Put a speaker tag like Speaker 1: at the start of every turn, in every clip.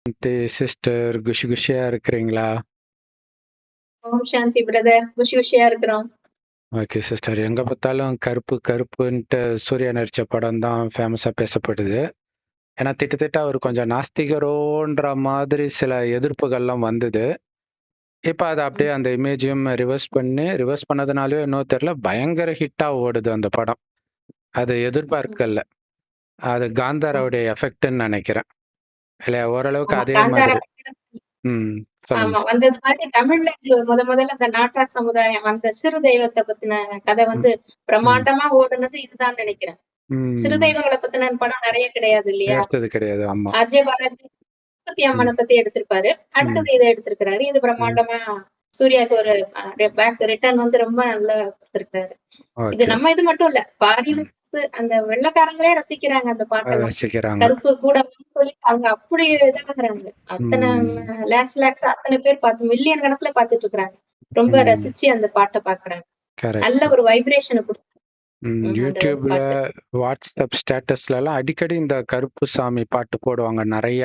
Speaker 1: Sister குஷி குஷியா இருக்கிறீங்களா?
Speaker 2: ஓம் சாந்தி brother. குஷி குஷியா இருக்கிறோம்.
Speaker 1: Okay sister. எங்க பார்த்தாலும் கருப்பு கருப்புன்ட்டு சூர்யா நடிச்ச படம் தான் ஃபேமஸா பேசப்படுது. ஏன்னா திட்டத்தட்ட அவர் கொஞ்சம் நாஸ்திகரோன்ற மாதிரி சில எதிர்ப்புகள்லாம் வந்தது. இப்ப அத அப்படியே அந்த இமேஜையும் ரிவர்ஸ் பண்ணதுனாலயோ என்னவோ தெரியல, பயங்கர ஹிட்டா ஓடுது அந்த படம். அது எதிர்பார்க்கல. அது காந்தாராவுடைய எஃபெக்ட்ன்னு நெனைக்கிறேன். இல்ல ஓரளவுக்கு
Speaker 2: ஆமா,
Speaker 1: அதே
Speaker 2: காந்தாரா
Speaker 1: மாதிரி. ம். சொல்லுங்க
Speaker 2: ஆமா
Speaker 1: சிஸ்டர்.
Speaker 2: வந்தது மாதிரி தமிழ்ல முதல்ல அந்த நாட்டார் சமுதாயம் அந்த சிறு தெய்வத்தை பத்தின கதை
Speaker 1: ம். ம்.
Speaker 2: பிரம்மாண்டமா ஓடுனது இதுதான் நினைக்கிறேன். சிறு
Speaker 1: ம்.
Speaker 2: தெய்வங்களை பத்தின படம் நிறைய கிடையாது இல்லையா?
Speaker 1: எடுத்தது கிடையாது. ஆமா.
Speaker 2: ஆர்ஜே பாலாஜி திருப்பதி
Speaker 1: ம்.
Speaker 2: அம்மனை பத்தி எடுத்திருப்பாரு.
Speaker 1: ம்.
Speaker 2: அடுத்தது இதை எடுத்திருக்கிறாரு. இது
Speaker 1: ம்.
Speaker 2: பிரம்மாண்டமா சூர்யாவுக்கு ஒரு பேக் ரிட்டர்ன் ரொம்ப நல்லா கொடுத்திருக்காரு. இது
Speaker 1: ஓகே.
Speaker 2: நம்ம இது மட்டும் இல்ல,
Speaker 1: ம்.
Speaker 2: ஃபாரினர்ஸ் அந்த வெள்ளைக்காரங்களே ரசிக்கிறாங்க அந்த பாட்டெல்லாம்.
Speaker 1: ரசிக்கிறாங்க.
Speaker 2: கருப்பு கூட சொல்லி அவங்க அப்படி இதாகுறாங்க. அத்தனை
Speaker 1: ம்.
Speaker 2: லேக்ஸ் அத்தனை பேர் பார்த்து மில்லியன் கணக்குல பார்த்துட்டு இருக்காங்க. ரொம்ப
Speaker 1: ம்.
Speaker 2: ரசிச்சு அந்த பாட்ட பார்க்குறாங்க. நல்ல
Speaker 1: கரெக்ட்.
Speaker 2: ஒரு வைப்ரேஷன குடுக்கும் அந்த
Speaker 1: YouTubeல,
Speaker 2: பாட்டு.
Speaker 1: வாட்ஸ்அப் ஸ்டேட்டஸ்லலாம் அடிக்கடி இந்த கருப்புசாமி பாட்டு போடுவாங்க நெறைய.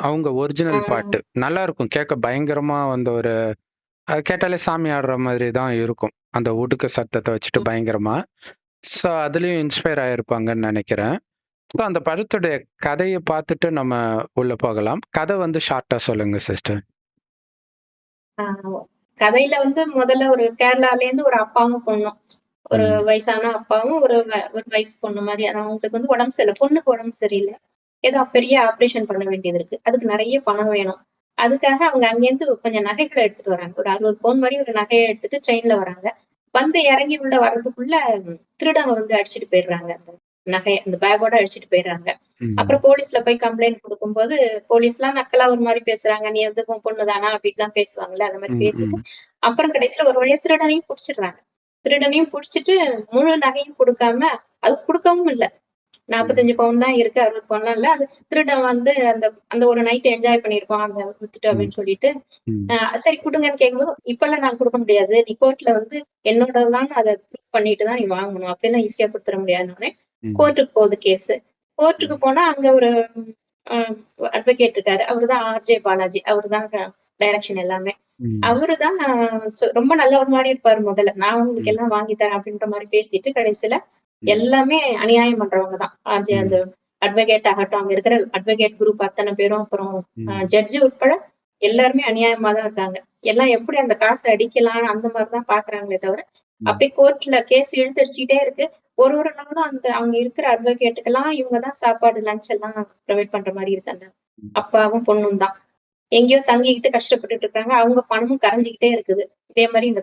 Speaker 1: அவங்க
Speaker 2: ஆ,
Speaker 1: ஒரிஜினல் பாட்டு. நல்லாருக்கும். கேட்க பயங்கரமா அந்த ஒரு அது கேட்டாலே சாமி ஆடுற மாதிரி தான் இருக்கும். அந்த உடுக்கு சத்தத்த வச்சுட்டு
Speaker 2: ம்.
Speaker 1: பயங்கரமா. ஸோ, அதுலயும் இன்ஸ்பயர் ஆயிருப்பாங்கன்னு நெனைக்கிறேன். ஸோ, அந்த படத்துடைய கதைய பார்த்துட்டு நம்ம உள்ள போகலாம். கதை வந்து ஷார்ட்டா சொல்லுங்க சிஸ்டர்.
Speaker 2: ஆ, கதையில முதல்ல ஒரு கேரளாலேருந்து ஒரு அப்பாவும் பொண்ணும். ஒரு
Speaker 1: ம்.
Speaker 2: வயசான அப்பாவும், ஒரு வயசு பொண்ணு மாரி. அது அவங்களுக்கு உடம்பு சரியில்ல. பொண்ணுக்கு உடம்பு சரியில்ல. ஏதோ பெரிய ஆப்ரேஷன் பண்ண வேண்டியது இருக்கு. அதுக்கு நெறைய பணம் வேணும். அதுக்காக அவங்க அங்கேருந்து கொஞ்சம் நகைகள எடுத்துட்டு வராங்க. ஒரு 60 பவுன் மாரி ஒரு நகைய எடுத்துட்டு ட்ரெயின்ல வராங்க. இறங்கி உள்ள வர்றதுக்குள்ள திருடங்க அடிச்சுட்டு போயிடுறாங்க. அந்த நகைய அந்த பேக்கோட அடிச்சுட்டு போயிடுறாங்க.
Speaker 1: ம்.
Speaker 2: அப்புறம் போலீஸ்ல போய் கம்ப்ளைண்ட் குடுக்கும்போது, போலீஸ்லாம் நக்கலா ஒரு மாரி பேசுறாங்க. "நீ உன் பொண்ணு தானா?" அப்படின்லாம் பேசுவாங்கல்ல. அந்த மாரி
Speaker 1: ம்.
Speaker 2: பேசிட்டு,
Speaker 1: ம்.
Speaker 2: அப்புறம் கடைசியில ஒரு வழியா திருடனையும் புடிச்சிடுறாங்க. திருடனையும் புடிச்சிட்டு முழு நகையும் குடுக்காம அது குடுக்கவும் இல்ல.
Speaker 1: ம்.
Speaker 2: 45 பவுன் தான் இருக்கு. 60 பவுன்லாம் இல்ல. அது திருடன் அந்த அந்த ஒரு நைட் என்ஜாய் பண்ணியிருப்பான். அத வித்துட்டு
Speaker 1: ம்.
Speaker 2: அப்படின்னு சொல்லிட்டு,
Speaker 1: ம்.
Speaker 2: சரி குடுங்கன்னு கேட்கும்போது, இப்பல்லாம் நான் குடுக்க முடியாது. நீ கோர்ட்ல என்னோடதுதான்னு அத ப்ரூவ் பண்ணிட்டு தான் நீ வாங்கணும். அப்படிலாம் ஈஸியா குடுத்துற முடியாதுன்னோனே,
Speaker 1: ம்.
Speaker 2: கோர்ட்டுக்கு போகுது கேஸு. கோர்ட்டுக்கு
Speaker 1: ம்.
Speaker 2: போனா அங்க ஒரு அ அட்வொகேட் இருக்காரு. அவரு தான் ஆர்ஜே பாலாஜி. அவரு தான் டைரக்ஷன் எல்லாமே.
Speaker 1: ம்.
Speaker 2: அவரு தான் ரொம்ப நல்லவர் மாரி இருப்பாரு முதல்ல. நான் உங்களுக்கு
Speaker 1: ம்.
Speaker 2: எல்லாம் வாங்கி தரேன் அப்படின்ற மாரி பேசிட்டு, கடைசியில
Speaker 1: ம்.
Speaker 2: எல்லாமே அநியாயம் பண்றவங்க தான். அந்த
Speaker 1: ம்.
Speaker 2: அட்வொகேட் ஆகட்டும், அங்க இருக்கிற அட்வொகேட் குரூப் அத்தன பேரும், அப்புறம்
Speaker 1: ம்.
Speaker 2: ஜட்ஜ் உட்பட எல்லாருமே அநியாயமா தான் இருக்காங்க. எல்லாம் எப்படி அந்த காச அடிக்கலாம் அந்த மாரி தான் பார்க்குறாங்களே தவிர,
Speaker 1: ம்.
Speaker 2: அப்படியே கோர்ட்ல கேஸ் இழுத்தடிச்சுக்கிட்டே இருக்கு. ஒரு நாளும் அங்க இருக்கிற அட்வொகேட்டுக்கெல்லாம் இவங்க தான் சாப்பாடு, லஞ்ச் எல்லாம் ப்ரொவைட் பண்ற மாரி இருக்கு. அந்த
Speaker 1: ம்.
Speaker 2: அப்பாவும், பொண்ணும் தான். எங்கேயோ தங்கிக்கிட்டு கஷ்டப்பட்டுட்டு இருக்காங்க. அவங்க பணமும் கரைஞ்சுகிட்டே இருக்குது. இதே மாரி இந்த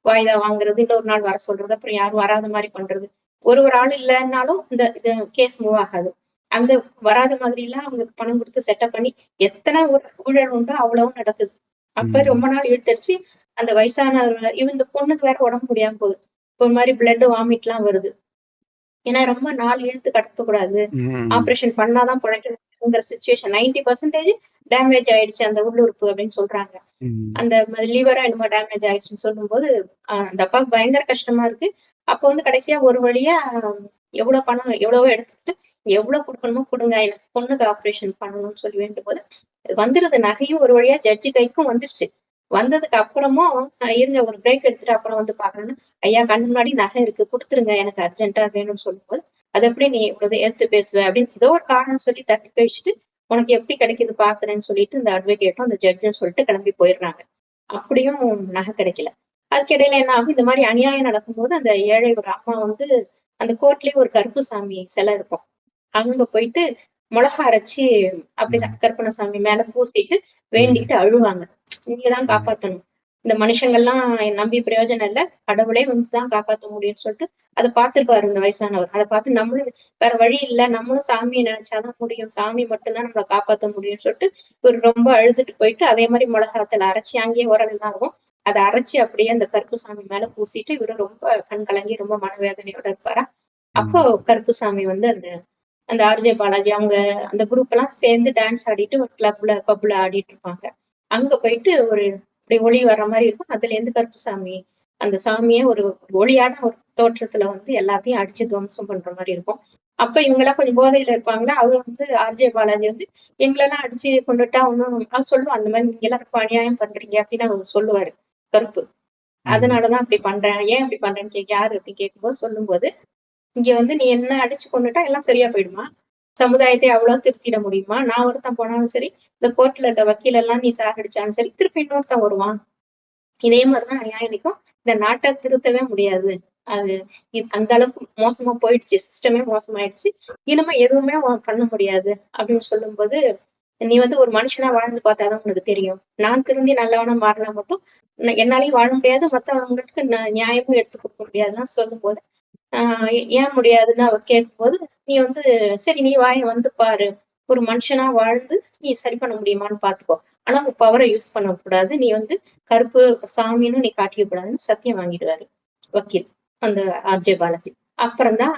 Speaker 2: வாய்தா வாங்குறது, இன்னொரு நாள் வர சொல்றது, அப்புறம் யாரும் வராத மாரி பண்றது. ஒரு ஆள் இல்லன்னாலும் இது கேஸ் மூவ் ஆகாது. அந்த வராத மாதிரிலாம் அவங்களுக்கு பணம் குடுத்து செட்டப் பண்ணி, எத்தன ஊழல் உண்டோ அவ்வளவும் நடக்குது. அப்ப
Speaker 1: ம்.
Speaker 2: ரொம்ப நாள் இழுத்தடிச்சு, அந்த வயசானவங்க இந்த பொண்ணுக்கு வேற உடம்பு முடியாம போகுது. ஒரு மாரி பிளட் வாமிட்லாம் வருது. ஏன்னா ரொம்ப நாள் இழுத்து கடத்தக்கூடாது.
Speaker 1: ம்.
Speaker 2: ஆப்ரேஷன் பண்ணா தான் பொழைக்கணுங்கிற சிச்சுவேஷன் 90% டேமேஜ் ஆயிடுச்சு அந்த உள்ளுறுப்பு அப்படின்னு சொல்றாங்க.
Speaker 1: ம்.
Speaker 2: அந்த லிவரா என்னமோ டேமேஜ் ஆயிடுச்சுன்னு சொல்லும்போது, அந்த அப்பாவுக்கு பயங்கர கஷ்டமா இருக்கு. அப்போ கடைசியா ஒரு வழியா எவ்வளோ பணம் எவ்வளவோ எடுத்துக்கிட்டு, எவ்வளோ குடுக்கணுமோ குடுங்க. எனக்கு பொண்ணுக்கு ஆப்ரேஷன் பண்ணணும்னு சொல்லி வேண்டும்போது, வந்துருது நகையும் ஒரு வழியா ஜட்ஜு கைக்கும் வந்துருச்சு. வந்ததுக்கு அப்புறமும் இருங்க ஒரு பிரேக் எடுத்துட்டு அப்புறம் பார்க்குறேன்னா, ஐயா கண்ணு முன்னாடி நகை இருக்கு. குடுத்துருங்க எனக்கு அர்ஜென்ட்டா வேணும்னு சொல்லும்போது, "அது எப்படி நீ இவ்வளவு எதிர்த்து பேசுவ?" அப்படின்னு ஏதோ ஒரு காரணம் சொல்லி தட்டி கழிச்சுட்டு, "உனக்கு எப்படி கிடைக்குது பார்க்குறேன்னு" சொல்லிட்டு இந்த அட்வொகேட்டும், அந்த ஜட்ஜும் சொல்லிட்டு கிளம்பி போயிடுறாங்க. அப்படியும் நகை கிடைக்கல. அதுக்கிடையில என்ன ஆகும், இந்த மாரி அநியாயம் நடக்கும்போது, அந்த ஏழை ஒரு அம்மா அந்த கோர்ட்லயே ஒரு கருப்புசாமி சிலை இருக்கும். அங்க போயிட்டு மொளகா அரைச்சு அப்படி
Speaker 1: ம்.
Speaker 2: கருப்பண்ணசாமி மேல பூசிட்டு
Speaker 1: ம்.
Speaker 2: வேண்டிக்கிட்டு அழுவாங்க. நீங்க தான்
Speaker 1: ம்.
Speaker 2: காப்பாத்தணும். இந்த மனுஷங்கள்லாம் நம்பி பிரயோஜனம் இல்ல. கடவுளே தான் காப்பாத்த முடியும்னு சொல்லிட்டு, அத பார்த்திருப்பாரு இந்த வயசானவர். அத பார்த்து நம்மளும் வேற வழி இல்ல. நம்மளும் சாமிய நினைச்சா தான் முடியும். சாமி மட்டும் தான் நம்மள காப்பாத்த முடியும்னு சொல்லிட்டு, இவரு ரொம்ப அழுதுட்டு போயிட்டு, அதே மாரி மொளகாத்தூள் அரைச்சு அங்கேயே உரல்லாம் இருக்கும். அத அரைச்சு அப்படியே அந்த கருப்புசாமி மேல பூசிட்டு, இவரு ரொம்ப கண் கலங்கி ரொம்ப மனவேதனையோட இருப்பாரா. அப்போ
Speaker 1: ம்.
Speaker 2: கருப்புசாமி அந்த அந்த ஆர்ஜே பாலாஜி அவங்க அந்த குரூப் எல்லாம் சேர்ந்து டான்ஸ் ஆடிட்டு ஒரு பப்ல ஆடிட்டு இருப்பாங்க. அங்க போயிட்டு இப்படி ஒளி வர்ற மாரி இருக்கும். அதுலேருந்து கருப்புசாமி அந்த சாமியே ஒரு ஒளியான ஒரு தோற்றத்துல எல்லாத்தையும் அடிச்சு துவம்சம் பண்ற மாரி இருக்கும். அப்ப இவங்கலாம் கொஞ்சம் போதையில இருப்பாங்களா, அவரு வந்து ஆர்ஜே பாலாஜி வந்து எங்களெல்லாம் அடிச்சு கொன்னுட்டா ஒண்ணும் சொல்லுவான். அந்த மாரி நீங்கலாம் ரொம்ப அநியாயம் பண்றீங்க அப்படின்னு அவரு சொல்லுவாரு. கருப்பு.
Speaker 1: ம்.
Speaker 2: அதனால தான் அப்படி பண்றேன். ஏன் அப்படி பண்றேன்னு யாரு அப்படி கேட்கும்போது சொல்லும்போது, இங்க வந்து நீ என்ன அடிச்சு கொன்னுட்டா எல்லாம் சரியா போயிடுமா? சமுதாயத்தை அவ்வளோ திருத்திட முடியுமா? நான் ஒருத்தன் போனாலும் சரி, இந்த கோர்ட்ல இருக்க வக்கீல் எல்லாம் நீ சாகடிச்சாலும் சரி, திருப்பி இன்னொருத்தன் வருவான். இதே மாரி தான் நியாயனிக்கும். இந்த நாட்ட திருத்தவே முடியாது. அது அந்த அளவுக்கு மோசமா போயிடுச்சு. சிஸ்டமே மோசமாயிடுச்சு. இனிமே எதுவுமே பண்ண முடியாது அப்படின்னு சொல்லும்போது, நீ வந்து ஒரு மனுஷனா வாழ்ந்து பார்த்தா தான் உனக்கு தெரியும். நான் திருந்தி நல்லவனா மாறுனா மட்டும் என்னாலயும் வாழ முடியாது. மத்தவங்களுக்கு நியாயமும் எடுத்து குடுக்க முடியாதுலாம் சொல்லும்போது, ஆ ஏன் முடியாதுன்னு அவ கேட்கும்போது, நீ வந்து சரி நீ வந்து பாரு. ஒரு மனுஷனா வாழ்ந்து நீ சரி பண்ண முடியுமான்னு பார்த்துக்கோ. ஆனா உன் பவர யூஸ் பண்ணக்கூடாது. நீ வந்து கருப்பு சாமின்னு நீ காட்டிக்க கூடாதுன்னு சத்தியம் வாங்கிடுவாரு வக்கீல். அந்த ஆர்ஜே பாலாஜி. அப்புறம் தான்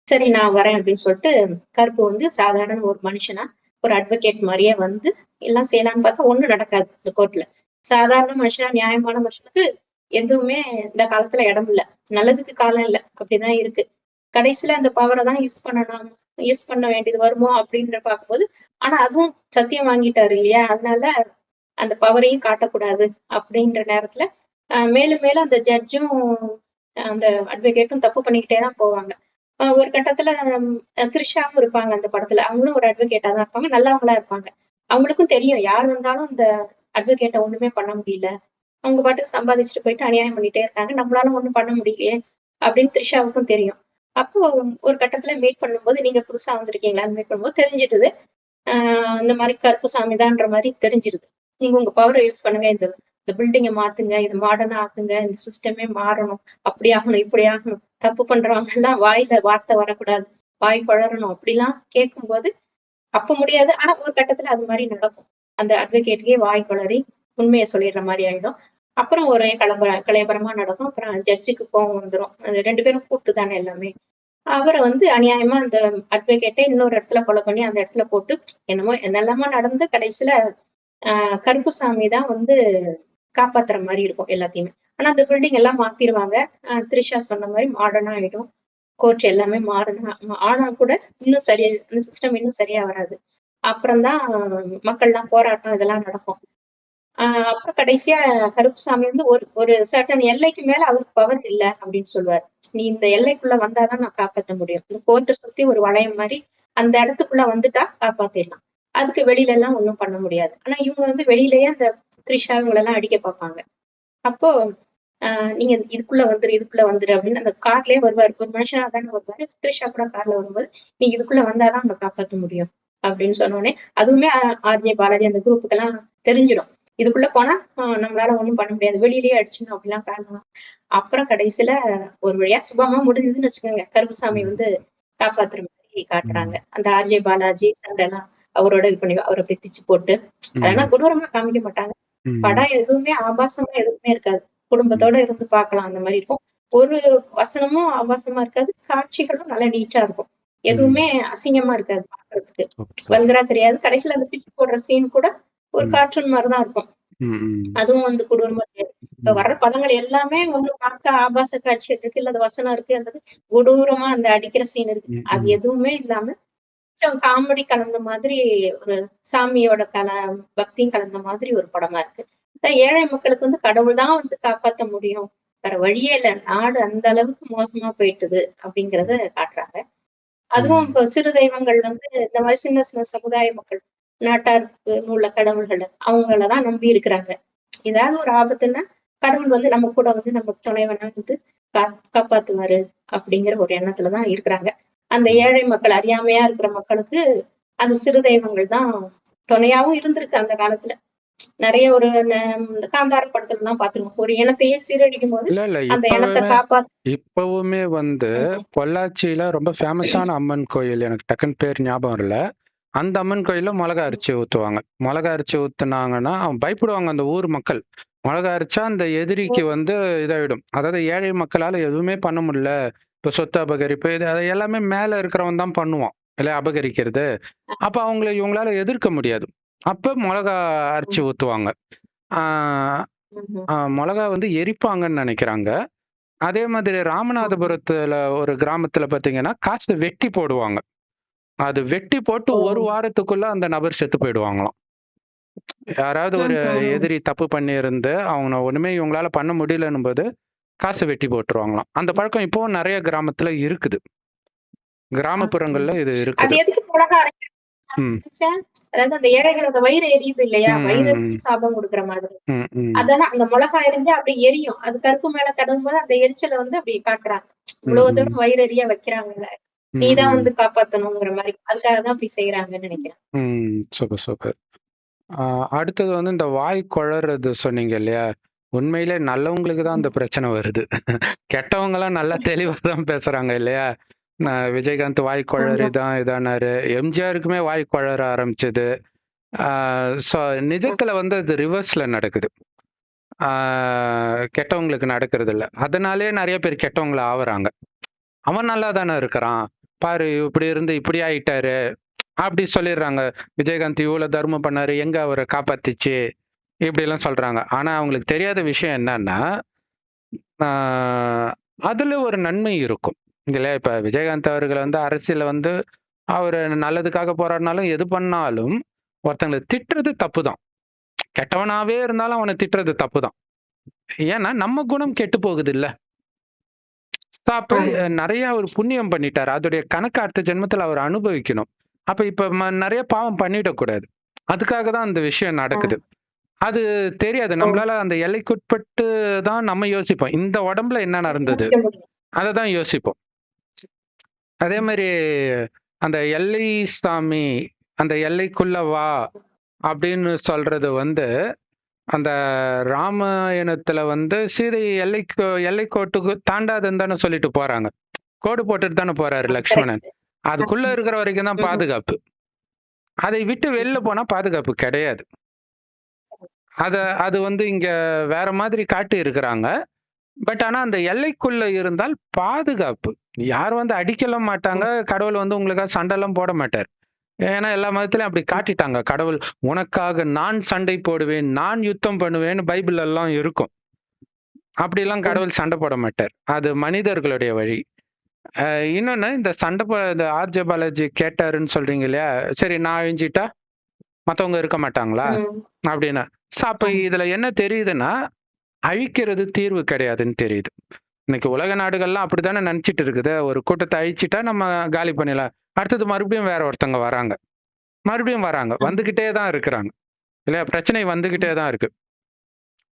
Speaker 2: சரி நான் வரேன் அப்படின்னு சொல்லிட்டு, கருப்பு வந்து சாதாரண ஒரு மனுஷனா, ஒரு அட்வொகேட் மாரியே வந்து எல்லாம் செய்யலான்னு பார்த்தா ஒண்ணும் நடக்காது இந்த கோர்ட்ல. சாதாரண மனுஷனா, நியாயமான மனுஷனுக்கு எதுவுமே இந்த காலத்துல இடம் இல்ல. நல்லதுக்கு காலம் இல்ல. அப்படிதான் இருக்கு. கடைசியில அந்த பவர தான் யூஸ் பண்ண வேண்டியது வருமோ அப்படின்னு பார்க்கும்போது, ஆனா அதுவும் சத்தியம் வாங்கிட்டாரு இல்லையா? அதனால அந்த பவரையும் காட்டக்கூடாது அப்படின்ற நேரத்துல, மேலும் மேலும் அந்த ஜட்ஜும், அந்த அட்வொகேட்டும் தப்பு பண்ணிக்கிட்டே தான் போவாங்க. ஒரு கட்டத்துல த்ரிஷாவும் இருப்பாங்க அந்த படத்துல. அவங்களும் ஒரு அட்வொகேட்டா தான் இருப்பாங்க. நல்லவங்களா இருப்பாங்க. அவங்களுக்கும் தெரியும் யார் வந்தாலும் இந்த அட்வொகேட்ட ஒண்ணுமே பண்ண முடியல. அவங்க பாட்டுக்கு சம்பாதிச்சுட்டு போயிட்டு அநியாயம் பண்ணிட்டே இருக்காங்க. நம்மளால ஒண்ணும் பண்ண முடியலையே! அப்படின்னு த்ரிஷாவுக்கும் தெரியும். அப்போ ஒரு கட்டத்துல மீட் பண்ணும்போது, நீங்க புதுசா வந்திருக்கீங்களான்னு மீட் பண்ணும்போது தெரிஞ்சுடுது. ஆ இந்த மாரி கருப்புசாமி தான்ற மாரி தெரிஞ்சிருது. நீங்க உங்க பவர யூஸ் பண்ணுங்க. இந்த இந்த பில்டிங்க மாத்துங்க. இத மாடர்னா ஆக்குங்க. இந்த சிஸ்டமே மாறணும். அப்படி ஆகணும், இப்படி ஆகணும். தப்பு பண்றவங்கலாம் வாயில வார்த்தை வரக்கூடாது. வாய் கொளறணும். அப்படிலாம் கேட்கும்போது, அப்ப முடியாது. ஆனா ஒரு கட்டத்துல அது மாரி நடக்கும். அந்த அட்வொகேட்க்கே வாய் கொளறி உண்மைய சொல்லிடுற மாரி ஆயிடும். அப்புறம் ஒரே கலவரமா நடக்கும். அப்புறம் ஜட்ஜுக்கு கோவம் வந்துரும். அது 2 பேரும் கூட்டு தானே எல்லாமே. அவர வந்து அநியாயமா அந்த அட்வொகேட்ட இன்னொரு இடத்துல கொலை பண்ணி, அந்த இடத்துல போட்டு என்னமோ என்னெல்லாமோ நடந்து கடைசியில அ கருப்புசாமி தான் வந்து காப்பாத்துற மாரி இருக்கும் எல்லாத்தையுமே. ஆனா அந்த பில்டிங் எல்லாம் மாத்திருவாங்க. த்ரிஷா சொன்ன மாரி மாடர்னா ஆயிடும். கோர்ட் எல்லாமே ஆனா கூட இன்னும் இந்த சிஸ்டம் இன்னும் சரியா வராது. அப்புறம் தான் மக்கள்லாம் போராட்டம் இதெல்லாம் நடக்கும். அப்புறம் கடைசியா கருப்புசாமி வந்து ஒரு ஒரு சர்டன் எல்லைக்கு மேல அவருக்கு பவர் இல்ல அப்படின்னு சொல்லுவாரு. நீ இந்த எல்லைக்குள்ள வந்தா தான் நான் காப்பாத்த முடியும். இந்த கோர்ட்ட சுத்தி ஒரு வளையம் மாரி அந்த இடத்துக்குள்ள வந்துட்டா காப்பாத்திடலாம். அதுக்கு வெளியில எல்லாம் ஒண்ணும் பண்ண முடியாது. ஆனா இவங்க வந்து வெளியிலயே அந்த த்ரிஷா இவங்களெல்லாம் அடிக்க பார்ப்பாங்க. அப்போ நீங்க இதுக்குள்ள வந்துரு அப்படின்னு அந்த கார்லயே வருவாரு. ஒரு மனுஷனா தானே வருவாரு. த்ரிஷா கூட கார்ல வரும்போது, நீ இதுக்குள்ள வந்தா தான் உன்ன காப்பாத்த முடியும். அப்படின்னு சொன்னோனே, அதுவுமே ஆர்ஜே பாலாஜி அந்த குரூப்புக்கெல்லாம் தெரிஞ்சிடும். இதுக்குள்ள போனா நம்மளால ஒண்ணும் பண்ண முடியாது. வெளியிலேயே அடிச்சுடணும் அப்படிலாம் பிளான் பண்ணுவாங்க. அப்புறம் கடைசியில ஒரு வழியா சுபமா முடிஞ்சதுன்னு வச்சுக்கோங்க. கருப்புசாமி
Speaker 1: ம்.
Speaker 2: வந்து காப்பாத்துற மாரி காட்டுறாங்க.
Speaker 1: ம்.
Speaker 2: அந்த ஆர்ஜே பாலாஜி சண்டைலாம் அவரோட இது பண்ணி அவர போய் பிச்சு போட்டு,
Speaker 1: ம்.
Speaker 2: அதெல்லாம் கொடூரமா காமிக்க மாட்டாங்க.
Speaker 1: ம்.
Speaker 2: படம் எதுவுமே ஆபாசமா எதுவுமே இருக்காது.
Speaker 1: ம்.
Speaker 2: குடும்பத்தோட இருந்து பார்க்கலாம் அந்த மாரி இருக்கும். ஒரு வசனமும் ஆபாசமா இருக்காது. காட்சிகளும் நல்லா நீட்டா இருக்கும்.
Speaker 1: ம்.
Speaker 2: எதுவுமே அசிங்கமா இருக்காது பார்க்கறதுக்கு.
Speaker 1: சூப்பர்.
Speaker 2: வல்கரா தெரியாது. கடைசில அந்த பிச்சு போடுற சீன் கூட ஒரு
Speaker 1: ம்.
Speaker 2: கார்ட்டூன் மாரி தான் இருக்கும்.
Speaker 1: ம். ம்.
Speaker 2: அதுவும் வந்து கொடூரமா தெரியாது. இப்ப
Speaker 1: ம்.
Speaker 2: வர்ற படங்கள் எல்லாமே ஒண்ணு பார்க்க ஆபாச காட்சிகள் இருக்கு, இல்ல அது வசனம் இருக்கு, அல்லது கொடூரமா அந்த அடிக்கிற சீன் இருக்கு.
Speaker 1: ம்.
Speaker 2: அது
Speaker 1: ம்.
Speaker 2: எதுவுமே இல்லாம கொஞ்சம் காமெடி கலந்த மாதிரி ஒரு சாமியோட பக்தியும் கலந்த மாதிரி ஒரு படமா இருக்கு. ஏழை மக்களுக்கு வந்து கடவுள் தான் வந்து காப்பாத்த முடியும். வேற வழியே இல்ல. நாடு அந்த அளவுக்கு மோசமா போயிட்டுது அப்படிங்கிறத காட்டுறாங்க. அதுவும்
Speaker 1: ம்.
Speaker 2: இப்ப சிறு தெய்வங்கள் வந்து இந்த மாரி சின்ன சின்ன சமுதாய மக்கள், நாட்டாருக்கு உள்ள கடவுள்கள அவங்கள தான் நம்பி இருக்கிறாங்க. ஏதாவது ஒரு ஆபத்துன்னா, கடவுள் வந்து நம்ம கூட வந்து நமக்கு துணைவனா வந்து காப்பாத்துவாரு அப்படிங்கிற ஒரு எண்ணத்துல தான் இருக்கிறாங்க. அந்த
Speaker 1: ம்.
Speaker 2: ஏழை மக்கள், அறியாமையா இருக்கிற மக்களுக்கு அந்த சிறு தெய்வங்கள் தான் துணையாவும் இருந்திருக்கு அந்த காலத்துல. நெறைய ஒரு இந்த காந்தார படத்துலலாம் பார்த்துருக்கோம். ஒரு இனத்தையே சீரழிக்கும்போது,
Speaker 1: இல்ல, இல்ல.
Speaker 2: அந்த இனத்த
Speaker 1: இப்பவுமே வந்து
Speaker 2: ம்,
Speaker 1: பொள்ளாச்சியில ரொம்ப ஃபேமஸான அம்மன் கோயில். எனக்கு டக்குன்னு பேர் ஞாபகம் வரல. அந்த அம்மன் கோயில்ல மொளகா
Speaker 2: ம்,
Speaker 1: அரைச்சு ஊத்துவாங்க. மொளகா அரைச்சு ஊத்துனாங்கன்னா, பயப்படுவாங்க அந்த ஊர் மக்கள். மொளகா அரைச்சா அந்த எதிரிக்கு
Speaker 2: ம்,
Speaker 1: வந்து இதாயிடும். அதாவது ஏழை மக்களால எதுவுமே பண்ண முடியல. இப்ப சொத்து அபகரிப்பு இது அது எல்லாமே மேல இருக்கிறவன் தான் பண்ணுவான். இல்ல அபகரிக்கிறது. அப்ப அவங்கள இவங்களால எதிர்க்க முடியாது. அப்ப மொளகா அரைச்சு
Speaker 2: ம்,
Speaker 1: ஊத்துவாங்க. ஆ
Speaker 2: ம்ஹ்ம்.
Speaker 1: மொளகா வந்து எரிப்பாங்கன்னு நெனைக்கிறேன் அங்க. அதே மாதிரி ராமநாதபுரத்துல ஒரு கிராமத்துல பாத்தீங்கன்னா, காசு வெட்டி போடுவாங்க. அது வெட்டி போட்டு
Speaker 2: ஓ!
Speaker 1: 1 வாரத்துக்குள்ள அந்த நபர் செத்து போயிடுவாங்களாம். யாராவது ஒரு
Speaker 2: ம்ஹ்ம்.
Speaker 1: எதிரி தப்பு பண்ணியிருந்து, அவங்க ஒண்ணுமே இவங்களால பண்ண முடியலன்னும்போது, காசு வெட்டி போட்டுருவாங்களாம். அந்த பழக்கம் இப்பவும் நெறைய கிராமத்துல இருக்குது. கிராமப்புறங்கள்ல இது
Speaker 2: அது
Speaker 1: இருக்குது.
Speaker 2: எதுக்கு மிளகா அரைக்கிறேன்
Speaker 1: ம்.
Speaker 2: நினைச்சேன். அதாவது அந்த ஏழைகளோட வயிறு எரியுது இல்லையா?
Speaker 1: ம்,
Speaker 2: வயிறு
Speaker 1: ம்,
Speaker 2: எரிச்சு
Speaker 1: ம்.
Speaker 2: சாபம் குடுக்குற மாதிரி.
Speaker 1: ம், ம்.
Speaker 2: அதானே அந்த மிளகா எரிஞ்சா அப்படியே எரியும். அது கருப்பு மேல தடவும்போது அந்த எரிச்சல வந்து அப்படி காட்டுறாங்க.
Speaker 1: ம்,
Speaker 2: இவ்வளவு
Speaker 1: ம்.
Speaker 2: தூரம் வயிறு எரிய வைக்கிறாங்கல்ல.
Speaker 1: ம்,
Speaker 2: நீ தான்
Speaker 1: ம்.
Speaker 2: வந்து காப்பாத்தணுங்கிற மாரி. அதுக்காக தான் அப்படி செய்றாங்கன்னு நெனைக்கிறேன்.
Speaker 1: ம். Super, super. ஆ அடுத்தது வந்து இந்த வாய் கொளறுறது சொன்னீங்க இல்லையா? உண்மையிலே நல்லவங்களுக்கு தான் அந்த
Speaker 2: ம்.
Speaker 1: பிரச்சனை வருது. கெட்டவங்கலாம் நல்லா தெளிவா தான் பேசுறாங்க இல்லையா? விஜயகாந்த் வாய் கொழறி
Speaker 2: ஆமா.
Speaker 1: தான் இதானாரு. எம்ஜிஆருக்குமே வாய் கொழற ஆரம்பிச்சது. ஆ ஸோ நிஜத்துல வந்து அது ரிவர்ஸ்ல நடக்குது. ஆ கெட்டவங்களுக்கு நடக்கிறதில்ல. அதனாலேயே நெறைய பேர் கெட்டவங்களா ஆவுறாங்க. அவன் நல்லா தானே இருக்கிறான். பாரு இப்படி இருந்து இப்படி ஆயிட்டாரு. அப்படி சொல்லிடுறாங்க. விஜயகாந்த் இவ்வளோ தர்மம் பண்ணாரு. எங்க அவர காப்பாத்துச்சு? இப்படிலாம் சொல்றாங்க. ஆனா அவங்களுக்கு தெரியாத விஷயம் என்னன்னா, ஆ அதுல ஒரு நன்மை இருக்கும். இல்லையா? இப்ப விஜயகாந்த் அவர்கள் வந்து அரசியல்ல வந்து அவரு நல்லதுக்காக போராடினாலும், எது பண்ணாலும் ஒருத்தங்கள திட்டுறது தப்பு தான். கெட்டவனாவே இருந்தாலும் அவன திட்டுறது தப்பு தான். ஏன்னா நம்ம குணம் கெட்டு போகுதுல்ல. அப்ப
Speaker 2: ஆமா.
Speaker 1: நெறைய அவரு புண்ணியம் பண்ணிட்டாரு. அதோடைய கணக்கு அடுத்த ஜென்மத்துல அவர் அனுபவிக்கணும். அப்ப இப்ப நெறைய பாவம் பண்ணிடக்கூடாது. அதுக்காக தான் அந்த விஷயம்
Speaker 2: ஆ.
Speaker 1: நடக்குது. அது தெரியாது.
Speaker 2: ஓ!
Speaker 1: நம்மளால அந்த எல்லைக்குட்பட்டு தான் நம்ம யோசிப்போம். இந்த உடம்புல என்ன நடந்தது?
Speaker 2: யோசிக்க முடியும்.
Speaker 1: அத தான் யோசிப்போம். அதே மாரி அந்த எல்லை சாமி, அந்த எல்லைக்குள்ள வா அப்படின்னு சொல்றது வந்து, அந்த ராமாயணத்துல வந்து சீதை எல்லைக்கோட்டுக்கு தாண்டாதுன்னு தானே சொல்லிட்டு போறாங்க. கோடு போட்டுட்டு தானே போறாரு லக்ஷ்மணன்.
Speaker 2: கரெக்ட்.
Speaker 1: அதுக்குள்ள இருக்கிற வரைக்கும் தான்
Speaker 2: ம்.
Speaker 1: பாதுகாப்பு. அதை விட்டு வெளில போனா பாதுகாப்பு கிடையாது. அத அது வந்து இங்க வேற மாதிரி காட்டியிருக்கிறாங்க. பட் ஆனா அந்த எல்லைக்குள்ள இருந்தால் பாதுகாப்பு. யாரும் வந்து அடிக்கலாம் மாட்டாங்க.
Speaker 2: ம்.
Speaker 1: கடவுள் வந்து உங்களுக்காக சண்டைலாம் போட மாட்டாரு. ஏன்னா எல்லா மதத்திலயும் அப்படி
Speaker 2: ம்.
Speaker 1: காட்டிட்டாங்க. கடவுள் உனக்காக நான் சண்டை போடுவேன், நான் யுத்தம் பண்ணுவேன்னு பைபிள்ல எல்லாம் இருக்கும். அப்படிலாம்
Speaker 2: ம்.
Speaker 1: கடவுள் சண்டை போட மாட்டார். அது மனிதர்களுடைய வழி. இன்னொன்னு இந்த இந்த ஆர்ஜே பாலாஜி கேட்டாருன்னு சொல்றீங்க இல்லையா? சரி நான் அழிஞ்சிட்டா மத்தவங்க இருக்க மாட்டாங்களா?
Speaker 2: ம்.
Speaker 1: அப்படின்னு. அப்ப
Speaker 2: ஆமா.
Speaker 1: இதுல என்ன தெரியுதுன்னா, அழிக்கிறது தீர்வு கிடையாதுன்னு தெரியுது. இன்னைக்கு உலக நாடுகள்லாம் அப்படித்தானே நினைச்சிட்டு இருக்குது. ஒரு கூட்டத்த அழிச்சிட்டா நம்ம காலி பண்ணிடலாம். அடுத்தது மறுபடியும் வேற ஒருத்தவங்க வராங்க. மறுபடியும் வராங்க.
Speaker 2: ஆமா.
Speaker 1: வந்துகிட்டே தான் இருக்கிறாங்க. இல்லையா? பிரச்சனை வந்துகிட்டே
Speaker 2: ம்.
Speaker 1: தான் இருக்கு.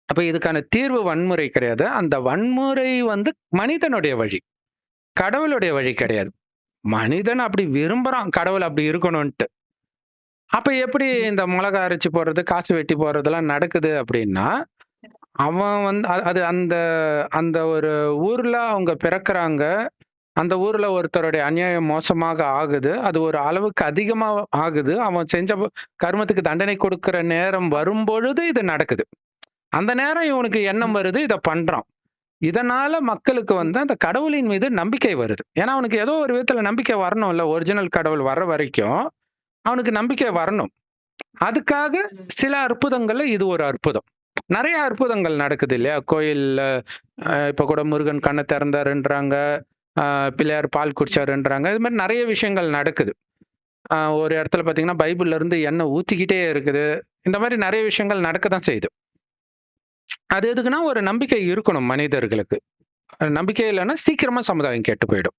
Speaker 1: அப்ப இதுக்கான தீர்வு வன்முறை கிடையாது. அந்த வன்முறை வந்து மனிதனுடைய வழி. கடவுளுடைய வழி கிடையாது. மனிதன் அப்படி விரும்புறான். கடவுள் அப்படி இருக்கணும்ன்ட்டு. அப்ப எப்படி
Speaker 2: ம்.
Speaker 1: இந்த மொளகா அரைச்சு போடுறது, காசு வெட்டி போடுறதெல்லாம் நடக்குது அப்படின்னா, அவன் வந்து அது அந்த அந்த ஒரு ஊர்ல அவங்க பிறக்குறாங்க. அந்த ஊர்ல ஒருத்தருடைய அநியாயம் மோசமாக ஆகுது. அது ஒரு அளவுக்கு அதிகமா ஆகுது. அவன் செஞ்ச கர்மத்துக்கு தண்டனை கொடுக்கிற நேரம் வரும்பொழுது இது நடக்குது. அந்த நேரம் இவனுக்கு
Speaker 2: ம்.
Speaker 1: எண்ணம் வருது. இத பண்றான். இதனால மக்களுக்கு
Speaker 2: ம்.
Speaker 1: வந்து அந்த கடவுளின் மீது நம்பிக்கை வருது. ஏன்னா அவனுக்கு ஏதோ ஒரு விதத்துல நம்பிக்கை வரணும்ல. ஒரிஜினல் கடவுள் வர்ற வரைக்கும் அவனுக்கு நம்பிக்கை வரணும். அதுக்காக
Speaker 2: ம்.
Speaker 1: சில அற்புதங்கள்ல இது ஒரு அற்புதம். நெறைய அற்புதங்கள் நடக்குது இல்லையா? கோயில்ல இப்ப கூட முருகன் கண்ண திறந்தாருன்றாங்க. அ பிள்ளையார் பால்
Speaker 2: ம்.
Speaker 1: குடிச்சாருன்றாங்க. இது மாரி நெறைய விஷயங்கள் நடக்குது. ஒரு இடத்துல பார்த்தீங்கன்னா, பைபிள்ல இருந்து எண்ணெய் ஊத்திக்கிட்டே இருக்குது. இந்த மாரி நெறைய விஷயங்கள் நடக்க தான் செய்யுது. அது எதுக்குன்னா, ஒரு நம்பிக்கை இருக்கணும் மனிதர்களுக்கு. நம்பிக்கை இல்லன்னா சீக்கிரமா சமுதாயம் கெட்டு போயிடும்.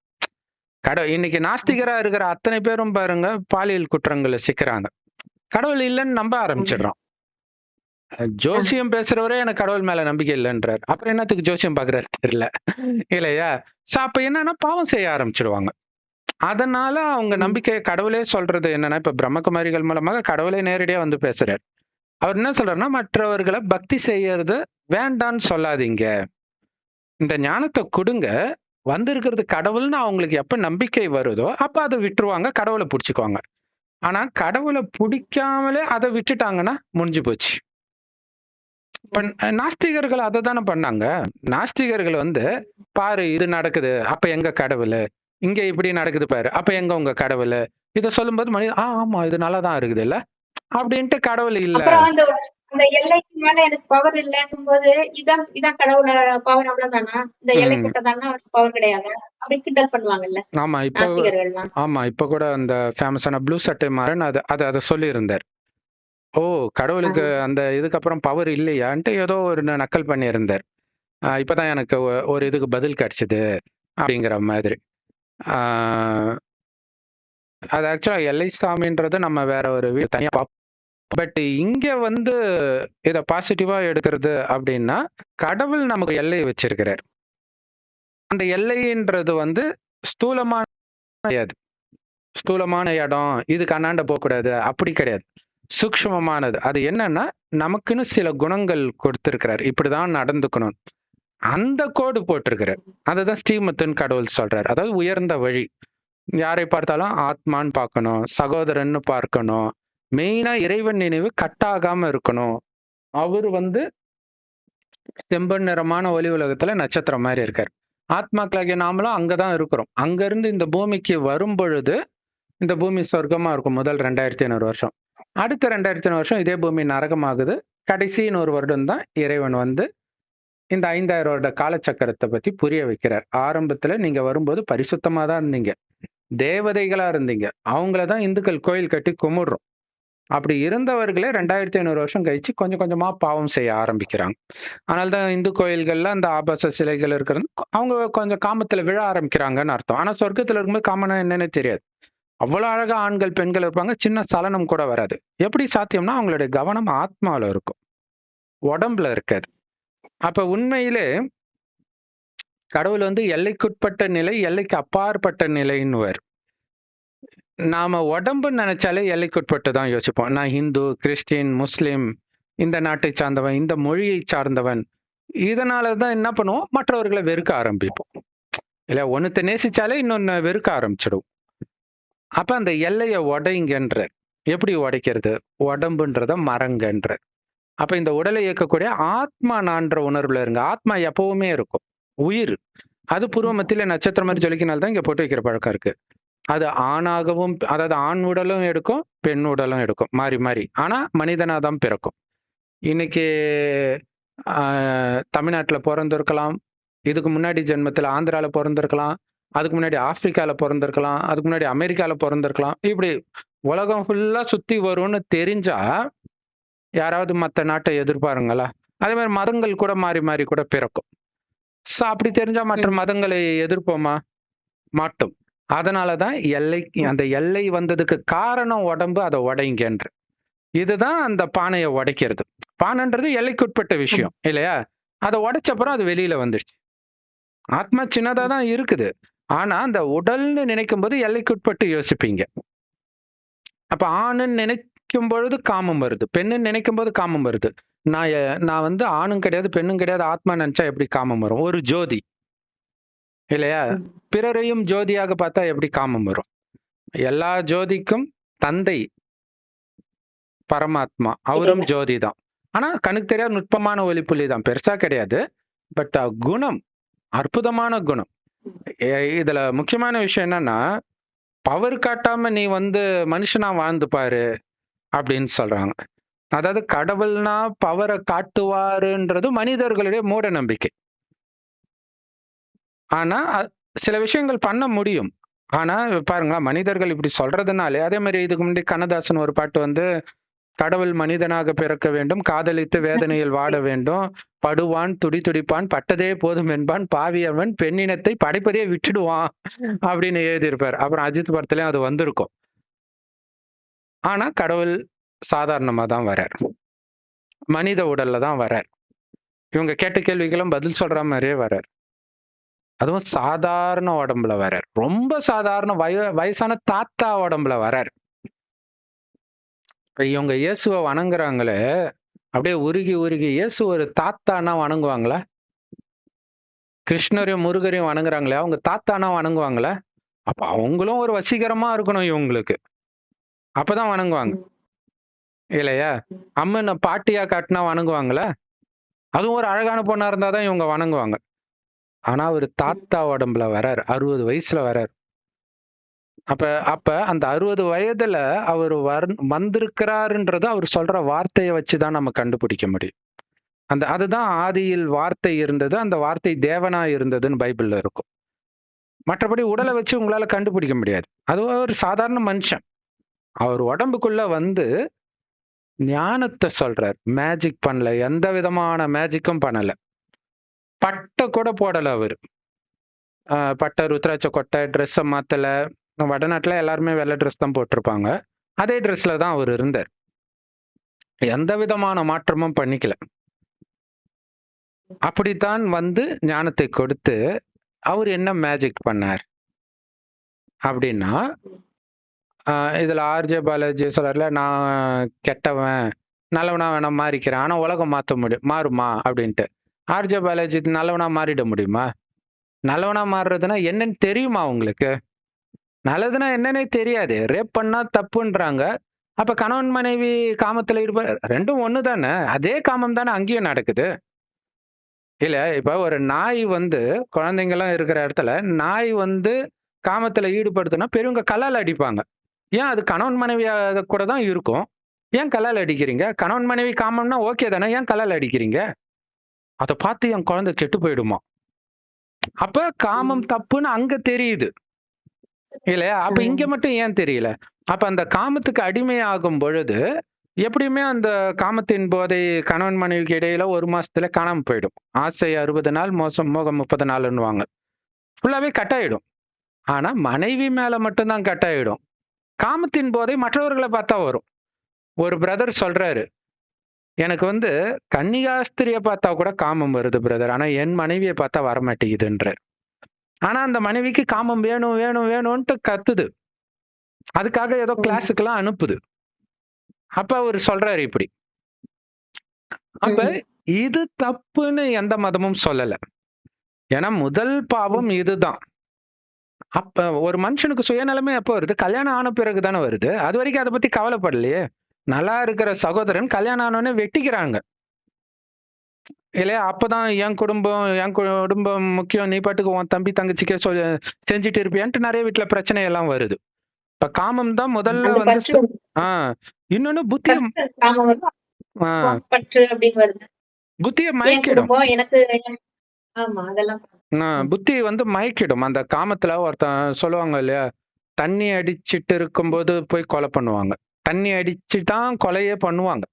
Speaker 1: இன்னைக்கு
Speaker 2: ம்.
Speaker 1: நாஸ்திகரா இருக்கிற அத்தனை பேரும் பாருங்க, பாலியல் குற்றங்கள்ல சிக்குறாங்க. கடவுள் இல்லன்னு நம்ப
Speaker 2: ம்.
Speaker 1: ஆரம்பிச்சுடுறான்.
Speaker 2: ஆமா.
Speaker 1: ஜோசியம் பேசுறவரே எனக்கு கடவுள் மேல நம்பிக்கை இல்லன்றாரு. அப்புறம் என்னத்துக்கு ஜோசியம் பார்க்குறாரு தெரியல. இல்லையா? அப்ப என்னன்னா பாவம் செய்ய ஆரம்பிச்சுடுவாங்க. அதனால அவங்க
Speaker 2: ம்.
Speaker 1: நம்பிக்கை கடவுளே சொல்றது என்னன்னா, இப்ப பிரம்மகுமாரிகள் மூலமாக கடவுளே நேரடியா வந்து பேசுறாரு. அவர் என்ன சொல்றாருன்னா, மற்றவர்கள பக்தி செய்யறது வேண்டான்னு சொல்லாதீங்க. இந்த ஞானத்த குடுங்க. வந்திருக்கிறது கடவுள்னு அவங்களுக்கு எப்ப நம்பிக்கை வருதோ, அப்ப அத விட்டுருவாங்க. கடவுள புடிச்சுக்குவாங்க. ஆனா கடவுள புடிக்காமலே அத விட்டுட்டாங்கன்னா முடிஞ்சு போச்சு. இப்ப
Speaker 2: ம்.
Speaker 1: நாஸ்திகர்கள் அதத்தானே பண்ணாங்க. நாஸ்திகர்கள் வந்து,
Speaker 2: ம்.
Speaker 1: "பாரு இது நடக்குது. அப்ப எங்க கடவுளு? இங்க இப்படி நடக்குது பாரு. அப்ப எங்க உங்க கடவுளு?" இத சொல்லும்போது ஆமா இது நல்லா தான் இருக்குதுல்ல. அப்படின்ட்டு கடவுள் இல்ல.
Speaker 2: அப்புறம் அந்த அந்த எல்லைக்கு மேல எனக்கு பவர் இல்லங்கும்போது, இதான் கடவுள பவர் அவ்வளவுதானா? இந்த
Speaker 1: ம்.
Speaker 2: எல்லைக்குட்பட்டதான்னா அவருக்கு பவர் கிடையாதா? அப்படி கிண்டல் பண்ணுவாங்கல்ல
Speaker 1: ஆமா.
Speaker 2: நாஸ்திகர்கள்லாம்.
Speaker 1: இப்ப கூட அந்த ஃபேமஸான ப்ளூ சட்டை மாறன் அத சொல்லியிருந்தார். ஓ!
Speaker 2: ஆ.
Speaker 1: கடவுளுக்கு அந்த இதுக்கப்புறம் பவர் இல்லையான்ட்டு ஏதோ ஒரு நக்கல் பண்ணியிருந்தார். இப்பதான் எனக்கு ஒரு இதுக்கு பதில் கிடைச்சது அப்படிங்கிற மாதிரி. ஆ அது ஆக்சுவலா எல்லை சாமின்றது நம்ம வேற ஒரு தனியா பட் இங்க வந்து இத பாசிட்டிவா எடுக்கிறது அப்படின்னா, கடவுள் நமக்கு எல்லை வச்சிருக்கிறார். அந்த எல்லைன்றது வந்து ஸ்தூலமான கிடையாது. ஸ்தூலமான இடம், இதுக்கு அந்தாண்ட போக்கூடாது அப்படி கிடையாது. சூக்ஷ்மமானது. அது என்னன்னா, நமக்குன்னு சில குணங்கள் கொடுத்திருக்கிறார். இப்படிதான் நடந்துக்கணும். அந்த கோடு போட்டிருக்கிறார். அததான் ஸ்ரீமத்துன்னு கடவுள் சொல்றார். அதாவது உயர்ந்த வழி. யாரை பார்த்தாலும் ஆத்மான்னு பார்க்கணும், சகோதரன்னு பார்க்கணும். மெயினா இறைவன் நினைவு கட்டாகாம இருக்கணும். அவரு வந்து செம்பன் நிறமான ஒளி உலகத்துல நட்சத்திரம் மாதிரி இருக்கார். ஆத்மாக்களாகிய நாமளும் அங்கதான் இருக்கிறோம். அங்கிருந்து இந்த பூமிக்கு வரும் பொழுது இந்த பூமி சொர்க்கமா இருக்கும் முதல் 2500 வருஷம். அடுத்த 2500 வருஷம் இதே பூமி நரகமாகுது. கடைசி 100 வருடம் தான் இறைவன் வந்து இந்த 5000 வருட காலச்சக்கரத்தை பத்தி புரிய வைக்கிறார். ஆரம்பத்துல நீங்க வரும்போது பரிசுத்தமா தான் இருந்தீங்க. தேவதைகளா இருந்தீங்க. அவங்கள தான் இந்துக்கள் கோயில் கட்டி கும்பிடுறோம். அப்படி இருந்தவர்களே 2500 வருஷம் கழிச்சு கொஞ்சம் கொஞ்சமா பாவம் செய்ய ஆரம்பிக்கிறாங்க. அதனால தான் இந்து கோயில்கள்ல அந்த ஆபாச சிலைகள் இருக்கிறது அவங்க கொஞ்சம் காமத்துல விழ ஆரம்பிக்கிறாங்கன்னு அர்த்தம். ஆனா சொர்க்கத்துல இருக்கும்போது காமனா என்னன்னு தெரியாது. அவ்வளவு அழகா ஆண்கள், பெண்கள் இருப்பாங்க. சின்ன சலனம் கூட வராது. எப்படி சாத்தியம்னா அவங்களுடைய கவனம் ஆத்மால இருக்கும். உடம்புல இருக்காது. அப்ப உண்மையிலே கடவுள் வந்து எல்லைக்குட்பட்ட நிலை, எல்லைக்கு அப்பாற்பட்ட நிலைன்னுவார். நாம உடம்புன்னு நினைச்சாலே எல்லைக்குட்பட்டு தான் யோசிப்போம். நான் ஹிந்து, கிறிஸ்டின், முஸ்லிம், இந்த நாட்டை சார்ந்தவன், இந்த மொழியை சார்ந்தவன். இதனால தான் என்ன பண்ணுவோம்? மற்றவர்களை வெறுக்க ஆரம்பிப்போம். இல்ல ஒண்ணுத்த நேசிச்சாலே இன்னொன்னு வெறுக்க ஆரம்பிச்சிடும். அப்ப அந்த எல்லைய உடைங்கன்றார். எப்படி உடைக்கிறது? உடம்புன்றத மறங்கன்றார். அப்ப இந்த உடலை இயக்கக்கூடிய ஆத்மா நான்ற உணர்வுல இருங்க. ஆத்மா எப்பவுமே இருக்கும். உயிர். அது பூர்வ மத்தியில நட்சத்திரம் மாதிரி ஜொலிக்கினால தான் இங்க போட்டு வைக்கிற பழக்கம் இருக்கு. அது ஆணாகவும் அதாவது ஆண் உடலும் எடுக்கும், பெண் உடலும் எடுக்கும். மாறி மாறி. ஆனா மனிதனா தான் பிறக்கும். இன்னைக்கு தமிழ்நாட்டுல பொறந்திருக்கலாம். இதுக்கு முன்னாடி ஜென்மத்துல ஆந்திரால பொறந்திருக்கலாம். அதுக்கு முன்னாடி ஆப்பிரிக்கால பொறந்திருக்கலாம். அதுக்கு முன்னாடி அமெரிக்கால பொறந்திருக்கலாம். இப்படி உலகம் ஃபுல்லா சுத்தி வரும்னு தெரிஞ்சா, யாராவது மத்த நாட்டை எதிர்ப்பாருங்களா? அதே மாரி மதங்கள் கூட மாறி மாறி கூட பிறக்கும். அப்படி தெரிஞ்சா மற்ற மதங்களை எதிர்ப்போமா? மாட்டோம். அதனால தான் அந்த எல்லை வந்ததுக்கு காரணம் உடம்பு, அத உடைங்கன்ற. இதுதான் அந்த பானைய உடைக்கிறது. பானைன்றது எல்லைக்குட்பட்ட விஷயம் இல்லையா? அத உடைச்சப்புறம் அது வெளியில வந்துருச்சு. ஆத்மா சின்னதா தான் இருக்குது. ஆனா அந்த உடல்னு நினைக்கும்போது எல்லைக்குட்பட்டு யோசிப்பீங்க. அப்ப ஆணுன்னு நினைக்கும் பொழுது காமம் வருது. பெண்ணுன்னு நினைக்கும்போது காமம் வருது. நான் வந்து ஆணும் கிடையாது, பெண்ணும் கிடையாது, ஆத்மா நினைச்சா எப்படி காமம் வரும்? ஒரு ஜோதி. இல்லையா? பிறரையும் ஜோதியாக பார்த்தா எப்படி காமம் வரும்? எல்லா ஜோதிக்கும் தந்தை பரமாத்மா. அவரும் ஜோதி தான். ஆனா கண்ணுக்கு தெரியாத நுட்பமான ஒளிப்புள்ளி தான். பெருசா கிடையாது. பட் குணம் அற்புதமான குணம். இதுல முக்கியமான விஷயம் என்னன்னா, பவர் காட்டாம நீ வந்து மனுஷனா வாழ்ந்து பாரு அப்படின்னு சொல்றாங்க. அதாவது கடவுள்னா பவர காட்டுவாருன்றது மனிதர்களுடைய மூட நம்பிக்கை. ஆனா சில விஷயங்கள் பண்ண முடியும். ஆனா பாருங்களேன், மனிதர்கள் இப்படி சொல்றதுனாலே அதே மாதிரி இதுக்கு முன்னாடி கண்ணதாசன் ஒரு பாட்டு வந்து கடவுள் மனிதனாக பிறக்க வேண்டும், காதலித்து வேதனையில் வாட வேண்டும், படுவான் துடி துடிப்பான், பட்டதே போதும் என்பான், பாவியவன் பெண்ணினத்தை படைப்பதே விட்டுடுவான் அப்படின்னு எழுதியிருப்பார். அப்புறம் அஜித் படத்துலயும் அது வந்திருக்கும். ஆனா கடவுள் சாதாரணமா தான் வர்றார். மனித உடல்ல தான் வர்றார். இவங்க கேட்ட கேள்விக்கெல்லாம் பதில் சொல்ற மாதிரியே வர்றார். அதுவும் சாதாரண உடம்புல வர்றார். ரொம்ப சாதாரண வயசான தாத்தா உடம்புல வர்றார். இப்ப இவங்க இயேசுவை வணங்குறாங்களே, அப்படியே உருகி உருகி இயேசு ஒரு தாத்தானா வணங்குவாங்களா? கிருஷ்ணரையும் முருகரையும் வணங்குறாங்களே, அவங்க தாத்தானா வணங்குவாங்களா? அப்ப அவங்களும் ஒரு வசீகரமா இருக்கணும் இவங்களுக்கு. அப்பதான் வணங்குவாங்க. இல்லையா? அம்மனை பாட்டியா காட்டினா வணங்குவாங்களா? அதுவும் ஒரு அழகான பொண்ணா இருந்தா தான் இவங்க வணங்குவாங்க. ஆனா ஒரு தாத்தா உடம்புல வர்றார். 60 வயசுல வர்றார். அப்ப அப்ப அந்த 60 வயதுல அவர் வந்திருக்கிறாருன்றத அவர் சொல்ற வார்த்தைய வச்சு தான் நம்ம கண்டுபிடிக்க முடியும். அதுதான் ஆதியில் வார்த்தை இருந்தது, அந்த வார்த்தை தேவனா இருந்ததுன்னு பைபிள்ல இருக்கும். மற்றபடி உடலை வச்சு உங்களால கண்டுபிடிக்க முடியாது. அது ஒரு சாதாரண மனுஷன். அவர் உடம்புக்குள்ள வந்து ஞானத்தை சொல்றார். மேஜிக் பண்ணல, எந்த விதமான மேஜிக்கும் பண்ணல. பட்டை கூட போடல அவரு. பட்டை, ருத்ராட்ச கொட்டை, ட்ரெஸ்ஸை மாத்தல. வடநாட்டுல எல்லாருமே வெள்ளை ட்ரெஸ் தான் போட்டிருப்பாங்க. அதே ட்ரெஸ்ல தான் அவர் இருந்தார். எந்த விதமான மாற்றமும் பண்ணிக்கல. அப்படித்தான் வந்து ஞானத்தை கொடுத்து அவர் என்ன மேஜிக் பண்ணார் அப்படின்னா, இதுல ஆர்ஜே பாலாஜி சொல்றாருல, நான் கெட்டவன் நல்லவனா வேணா மாறிக்கிறேன், ஆனா உலகம் மாறுமா அப்படின்ட்டு. ஆர்ஜே பாலாஜி நல்லவனா மாறிட முடியுமா? நல்லவனா மாறுறதுன்னா என்னன்னு தெரியுமா உங்களுக்கு? நல்லதுன்னா என்னன்னே தெரியாது. ரேப் பண்ணா தப்புன்றாங்க. அப்ப கணவன் மனைவி காமத்துல ரெண்டும் ஒண்ணு தானே. அதே காமம் தானே அங்கேயும் நடக்குது. இல்ல இப்ப ஒரு நாய் வந்து குழந்தைங்கலாம் இருக்கிற இடத்துல நாய் வந்து காமத்துல ஈடுபடுத்துனா பெரியவங்க கல்லால் அடிப்பாங்க. ஏன்? அது கணவன் மனைவியா கூட தான் இருக்கும். ஏன் கல்லால் அடிக்கிறீங்க? கணவன் மனைவி காமம்னா ஓகே தானே, ஏன் கல்லால் அடிக்கிறீங்க? அதை பார்த்து என் குழந்தை கெட்டு போயிடுமா? அப்ப காமம் தப்புன்னு அங்க தெரியுது இல்லையா? அப்ப இங்க மட்டும் ஏன் தெரியல? அப்ப அந்த காமத்துக்கு அடிமையாகும் பொழுது எப்படியுமே அந்த காமத்தின் போதை கணவன் மனைவிக்கு இடையில 1 மாசத்துல காணாம போயிடும். ஆசை 60 நாள், மோகம் 30 நாள்னுவாங்க. ஃபுல்லாவே கட் ஆயிடும். ஆனா மனைவி மேல மட்டும்தான் கட் ஆயிடும். காமத்தின் போதை மற்றவர்களை பார்த்தா வரும். ஒரு பிரதர் சொல்றாரு, எனக்கு வந்து கன்னிகாஸ்திரியை பார்த்தா கூட காமம் வருது பிரதர், ஆனா என் மனைவியை பார்த்தா வரமாட்டேங்குதுன்றார். ஆனா அந்த மனைவிக்கு காமம் வேணும் வேணும் வேணும்ன்ட்டு கத்துது. அதுக்காக ஏதோ கிளாஸுக்கெல்லாம் அனுப்புது. அப்ப அவர் சொல்றாரு இப்படி. அப்ப இது தப்புன்னு எந்த மதமும் சொல்லல. ஏன்னா முதல் பாவம் இதுதான். அப்ப ஒரு மனுஷனுக்கு சுயநலமே எப்ப வருது? கல்யாணம் ஆன பிறகு தானே வருது. அது வரைக்கும் அதை பத்தி கவலைப்படலையே. நல்லா இருக்கிற சகோதரன் கல்யாணம் ஆனோடனே வெட்டிக்கிறாங்க இல்லையா? அப்பதான் என் குடும்பம் முக்கியம், நீ பாட்டுக்கு உன் தம்பி தங்கச்சிக்கே செஞ்சுட்டு இருப்பியான்ட்டு நிறைய வீட்டுல பிரச்சனை எல்லாம் வருது. இப்ப காமம் தான் முதல்ல வந்து இன்னொன்னு புத்திய மயக்கிடும். புத்தி வந்து மயக்கிடும். அந்த காமத்துல ஒருத்தன் சொல்லுவாங்க இல்லையா, தண்ணி அடிச்சிட்டு இருக்கும்போது போய் கொலை பண்ணுவாங்க. தண்ணி அடிச்சு தான் கொலையே பண்ணுவாங்க.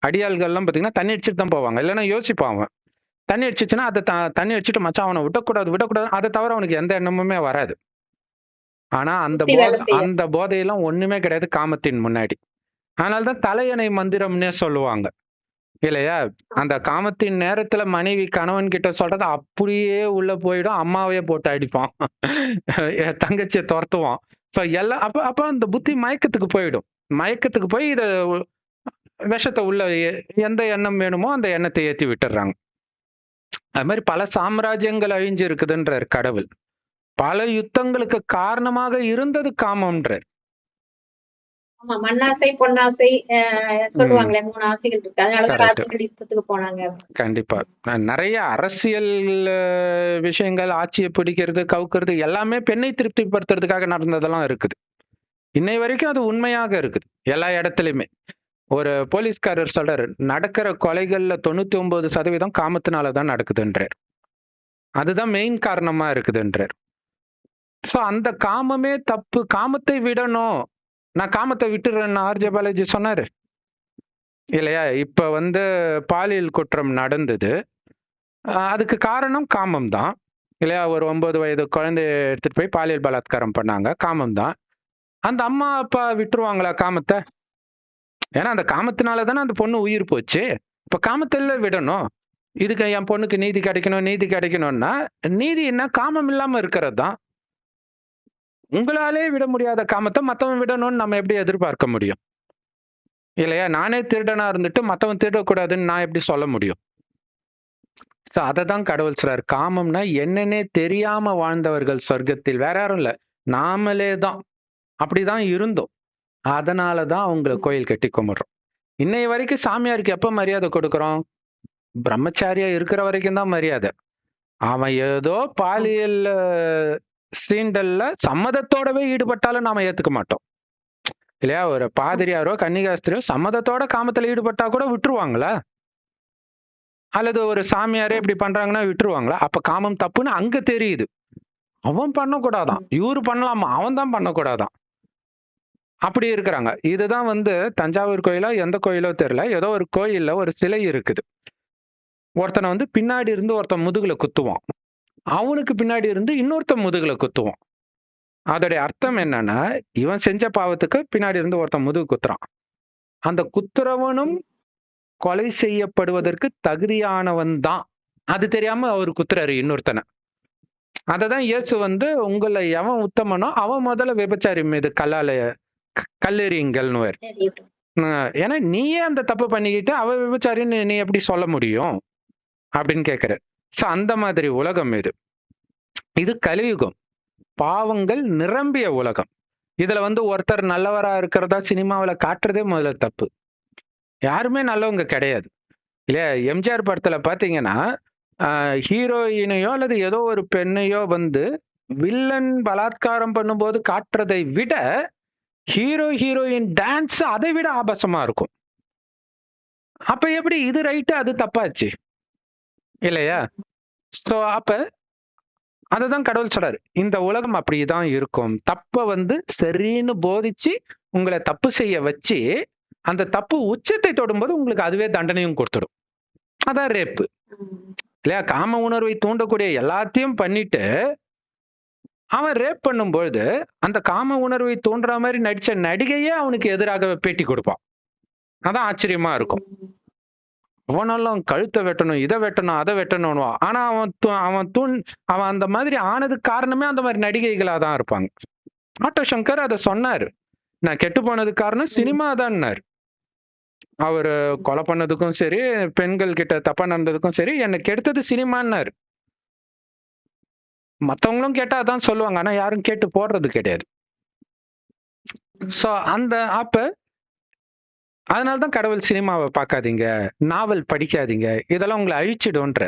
Speaker 1: அடியாள்கள்லாம் பாத்தீங்கன்னா தண்ணி அடிச்சுட்டு தான் போவாங்க. இல்லைன்னா யோசிப்பாங்க. தண்ணி அடிச்சிச்சுன்னா அதை தண்ணி அடிச்சுட்டு மச்சான் அவனை விடக்கூடாது. அதை தவிர அவனுக்கு எந்த எண்ணமுமே வராது. ஆனா அந்த போதையெல்லாம் ஒண்ணுமே கிடையாது காமத்தின் முன்னாடி. அதனாலதான் தலையணை மந்திரம்னே சொல்லுவாங்க இல்லையா? அந்த காமத்தின் நேரத்துல மனைவி கணவன் கிட்ட சொல்றது அப்படியே உள்ள போயிடும். அம்மாவையே போட்டு அடிப்பான், தங்கச்சியை துரத்துவான். எல்லாம் அப்ப அந்த புத்தி மயக்கத்துக்கு போயிடும். மயக்கத்துக்கு போய் இத விஷத்தை உள்ள எந்த எண்ணம் வேணுமோ அந்த எண்ணத்தை ஏற்றி விட்டுறாங்க. அது மாதிரி பல சாம்ராஜ்யங்கள் அழிஞ்சு இருக்குதுன்றார் கடவுள். பல யுத்தங்களுக்கு காரணமாக இருந்தது காமம்ன்றார்.
Speaker 2: மண்ணாசை பொன்னாசை சொல்லுவாங்களே, 3 ஆசைகள் இருக்கு. அதனாலதான் ராஜ்யங்கள் யுத்தத்துக்கு போனாங்க.
Speaker 1: கண்டிப்பா நிறைய அரசியல் விஷயங்கள், ஆட்சியை பிடிக்கிறது, கவுக்கிறது எல்லாமே பெண்ணை திருப்திப்படுத்துறதுக்காக நடந்ததெல்லாம் இருக்குது. இன்னை வரைக்கும் அது உண்மையாக இருக்குது எல்லா இடத்துலயுமே. ஒரு போலீஸ்காரர் சொல்றாரு, நடக்கிற கொலைகள்ல 99% காமத்தினாலதான் நடக்குதுன்றார். அதுதான் மெயின் காரணமா இருக்குதுன்றார். சோ அந்த காமமே தப்பு. காமத்தை விடணும். நான் காமத்தை விட்டுறேன்னு ஆர்ஜே பாலாஜி சொன்னாரு இல்லையா? இப்ப வந்து பாலியல் குற்றம் நடந்தது, அதுக்கு காரணம் காமம் தான் இல்லையா? ஒரு 9 வயது குழந்தைய எடுத்துட்டு போய் பாலியல் பலாத்காரம் பண்ணாங்க, காமம் தான். அந்த அம்மா அப்பா விட்டுருவாங்களா காமத்தை? ஏன்னா அந்த காமத்தினால தானே அந்த பொண்ணு உயிர் போச்சு. இப்ப காமத்துல விடணும். இதுக்கு என் பொண்ணுக்கு நீதி கிடைக்கணும்னா நீதி என்ன? காமம் இல்லாம இருக்கிறது தான். உங்களாலே விட முடியாத காமத்தை மத்தவன் விடணும்னு நம்ம எப்படி எதிர்பார்க்க முடியும் இல்லையா? நானே திருடனா இருந்துட்டு மத்தவன் திருடக்கூடாதுன்னு நான் எப்படி சொல்ல முடியும்? அதை தான் கடவுள் சொல்றாரு, காமம்னா என்னன்னே தெரியாம வாழ்ந்தவர்கள் சொர்க்கத்தில், வேற யாரும் இல்ல, நாமளே தான் அப்படிதான் இருந்தோம். அதனாலதான் அவங்க கோயில் கட்டி கும்பிடுறோம். இன்னைய வரைக்கும் சாமியாருக்கு எப்ப மரியாதை கொடுக்கறோம்? பிரம்மச்சாரியா இருக்கிற வரைக்கும் தான் மரியாதை. அவன் ஏதோ பாலியல் சீண்டல்ல சம்மதத்தோடவே ஈடுபட்டாலும் நாம ஏத்துக்க மாட்டோம் இல்லையா? ஒரு பாதிரியாரோ கன்னிகாஸ்திரியோ சம்மதத்தோட காமத்துல ஈடுபட்டா கூட விட்டுருவாங்களா? அல்லது ஒரு சாமியாரே இப்படி பண்றாங்கன்னா விட்டுருவாங்களா? அப்ப காமம் தப்புன்னு அங்க தெரியுது. அவன் பண்ணக்கூடாதான், இவரு பண்ணலாமா, அவன் தான் பண்ணக்கூடாதான். அப்படி இருக்கிறாங்க. இதுதான் தஞ்சாவூர் கோயிலோ எந்த கோயிலோ தெரியல, ஏதோ ஒரு கோயில்ல ஒரு சிலை இருக்குது. ஒருத்தனை பின்னாடி இருந்து ஒருத்தன் முதுகுல குத்துவான், அவனுக்கு பின்னாடி இருந்து இன்னொருத்தன் முதுகுல குத்துவான். அதோடைய அர்த்தம் என்னன்னா, இவன் செஞ்ச பாவத்துக்கு பின்னாடி இருந்து ஒருத்தன் முதுகு குத்துறான். அந்த குத்துறவனும் கொலை செய்யப்படுவதற்கு தகுதியானவன் தான். அது தெரியாம அவர் குத்துறாரு இன்னொருத்தனை. அததான் இயேசு உங்களை எவன் உத்தமனோ அவன் முதல்ல விபச்சாரி மீது கல்லெறியுங்கள்னு. ஏன்னா நீயே அந்த தப்பு பண்ணிக்கிட்டு அவ விபச்சாரின்னு நீ எப்படி சொல்ல முடியும் அப்படின்னு கேட்கிற. சோ அந்த மாதிரி உலகம் இது கலியுகம், பாவங்கள் நிரம்பிய உலகம். இதுல ஒருத்தர் நல்லவரா இருக்கிறதா சினிமாவில காட்டுறதே முதல்ல தப்பு. யாருமே நல்லவங்க கிடையாது இல்லையா? எம்ஜிஆர் படத்துல பாத்தீங்கன்னா ஹீரோயினையோ அல்லது ஏதோ ஒரு பெண்ணையோ வில்லன் பலாத்காரம் பண்ணும்போது காட்டுறதை விட ஹீரோயின் டான்ஸ் அதை விட ஆபாசமா இருக்கும். அப்ப எப்படி இது ரைட்டு அது தப்பாச்சு இல்லையா? சோ அப்ப அததான் கடவுள் சொல்றாரு, இந்த உலகம் அப்படிதான் இருக்கும். தப்ப சரின்னு போதிச்சு உங்களை தப்பு செய்ய வச்சு அந்த தப்பு உச்சத்தை தொடும்போது உங்களுக்கு அதுவே தண்டனையும் கொடுத்துடும். அதான் ரேப்பு இல்லையா? காம உணர்வை தூண்டக்கூடிய எல்லாத்தையும் பண்ணிட்டு அவன் ரேப் பண்ணும்பொழுது அந்த காம உணர்வை தூண்டுற மாதிரி நடிச்ச நடிகையே அவனுக்கு எதிராக பேட்டி கொடுப்பான். அதான் ஆச்சரியமா இருக்கும். அவனெல்லாம் கழுத்தை வெட்டணும், இதை வெட்டணும், அதை வெட்டணும். ஆனா அவன் அந்த மாதிரி ஆனதுக்கு காரணமே அந்த மாதிரி நடிகைகளா தான் இருப்பாங்க. ஆட்டோ சங்கர் அதை சொன்னாரு, நான் கெட்டு போனதுக்கு காரணம் சினிமா தான்னாரு. அவரு கொலை பண்ணதுக்கும் சரி, பெண்கள் கிட்ட தப்பா நடந்ததுக்கும் சரி, என்னை கெடுத்தது சினிமான்னாரு. மத்தவங்களும் கேட்டா அதான் சொல்லுவாங்க, ஆனா யாரும் கேட்டு போடுறது கிடையாது. சோ அப்ப அதனாலதான் கடவுள் சினிமாவை பார்க்காதீங்க, நாவல் படிக்காதீங்க, இதெல்லாம் உங்களை அழிச்சிடும்ன்ற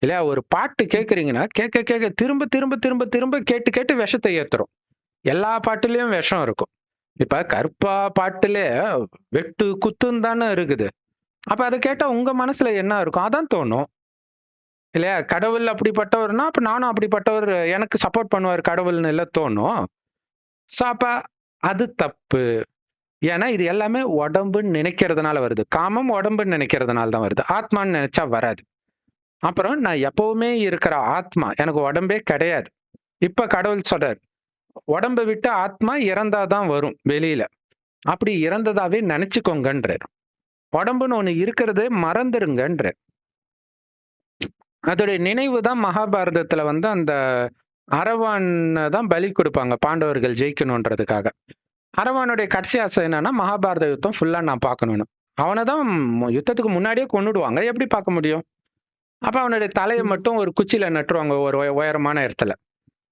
Speaker 1: இல்லையா? ஒரு பாட்டு கேட்குறீங்கன்னா கேட்க கேட்க திரும்ப திரும்ப திரும்ப திரும்ப கேட்டு கேட்டு விஷத்தை ஏத்துறோம். எல்லா பாட்டுலயும் விஷம் இருக்கும். இப்ப கருப்பா பாட்டுல வெட்டு குத்துன்னு தானே இருக்குது. அப்ப அதை கேட்டா உங்க மனசுல என்ன இருக்கும்? அதான் தோணும் இல்லையா? கடவுள் அப்படிப்பட்டவர்னா அப்ப நானும் அப்படிப்பட்டவர், எனக்கு சப்போர்ட் பண்ணுவார் கடவுள்னு எல்லாம் தோணும். ஸோ அப்ப அது தப்பு. ஏன்னா இது எல்லாமே உடம்புன்னு நினைக்கிறதுனால வருது. காமம் உடம்புன்னு நினைக்கிறதுனால தான் வருது, ஆத்மான்னு நினைச்சா வராது. அப்புறம் நான் எப்பவுமே இருக்கிற ஆத்மா, எனக்கு உடம்பே கிடையாது. இப்ப கடவுள் சொல்றாரு, உடம்பை விட்டு ஆத்மா இறந்தாதான் வரும் வெளியில, அப்படி இறந்ததாவே நினைச்சுக்கோங்கன்றார். உடம்புன்னு ஒண்ணு இருக்கிறது மறந்துருங்கன்ற. அதோடைய நினைவு தான் மகாபாரதத்துல அந்த அரவான் தான் பலி கொடுப்பாங்க பாண்டவர்கள் ஜெயிக்கணும்ன்றதுக்காக. அரவானுடைய கடைசி ஆசை என்னன்னா, மகாபாரத யுத்தம் ஃபுல்லா நான் பார்க்கணும்னு. அவனை தான் யுத்தத்துக்கு முன்னாடியே கொன்னுடுவாங்க, எப்படி பார்க்க முடியும்? அப்ப அவனுடைய தலையை மட்டும் ஒரு குச்சியில நட்டுருவாங்க ஒரு உயரமான இடத்துல.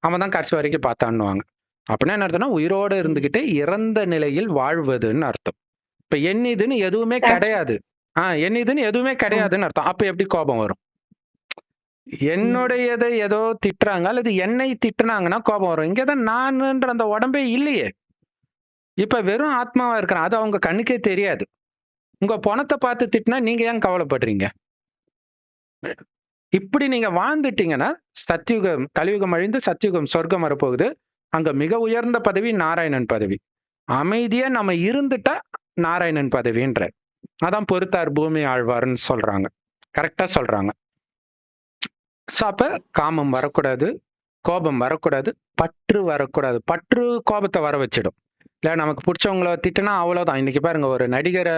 Speaker 1: அவன் தான் கடைசி வரைக்கும் பார்த்தான்னுவாங்க. அப்படின்னா என்ன அர்த்தம்னா, உயிரோடு இருந்துகிட்டே இறந்த நிலையில் வாழ்வதுன்னு அர்த்தம். இப்ப என்னதுன்னு எதுவுமே கிடையாது. என்னதுன்னு எதுவுமே கிடையாதுன்னு அர்த்தம். அப்ப எப்படி கோபம் வரும்? என்னுடையதை ஏதோ திட்டுறாங்க அல்லது என்னை திட்டுனாங்கன்னா கோபம் வரும். இங்கதான் நான்ன்ற அந்த உடம்பே இல்லையே. இப்ப வெறும் ஆத்மாவா இருக்கிறேன், அது அவங்க கண்ணுக்கே தெரியாது. உங்க பணத்தை பார்த்து திட்டினா நீங்க ஏன் கவலைப்படுறீங்க? இப்படி நீங்க வாழ்ந்துட்டீங்கன்னா சத்தியுகம், கலியுகம் அழிந்து சத்தியுகம் சொர்க்கம் வரப்போகுது. அங்க மிக உயர்ந்த பதவி நாராயணன் பதவி. அமைதியா நம்ம இருந்துட்டா நாராயணன் பதவின்ற. அதான் பொறுத்தார் பூமி ஆழ்வார்னு சொல்றாங்க, கரெக்டா சொல்றாங்க. அப்ப காமம் வரக்கூடாது, கோபம் வரக்கூடாது, பற்று வரக்கூடாது. பற்று கோபத்தை வர வச்சிடும். இல்ல நமக்கு பிடிச்சவங்கள திட்டுனா அவ்வளவுதான். இன்னைக்கு பாருங்க, ஒரு நடிகரை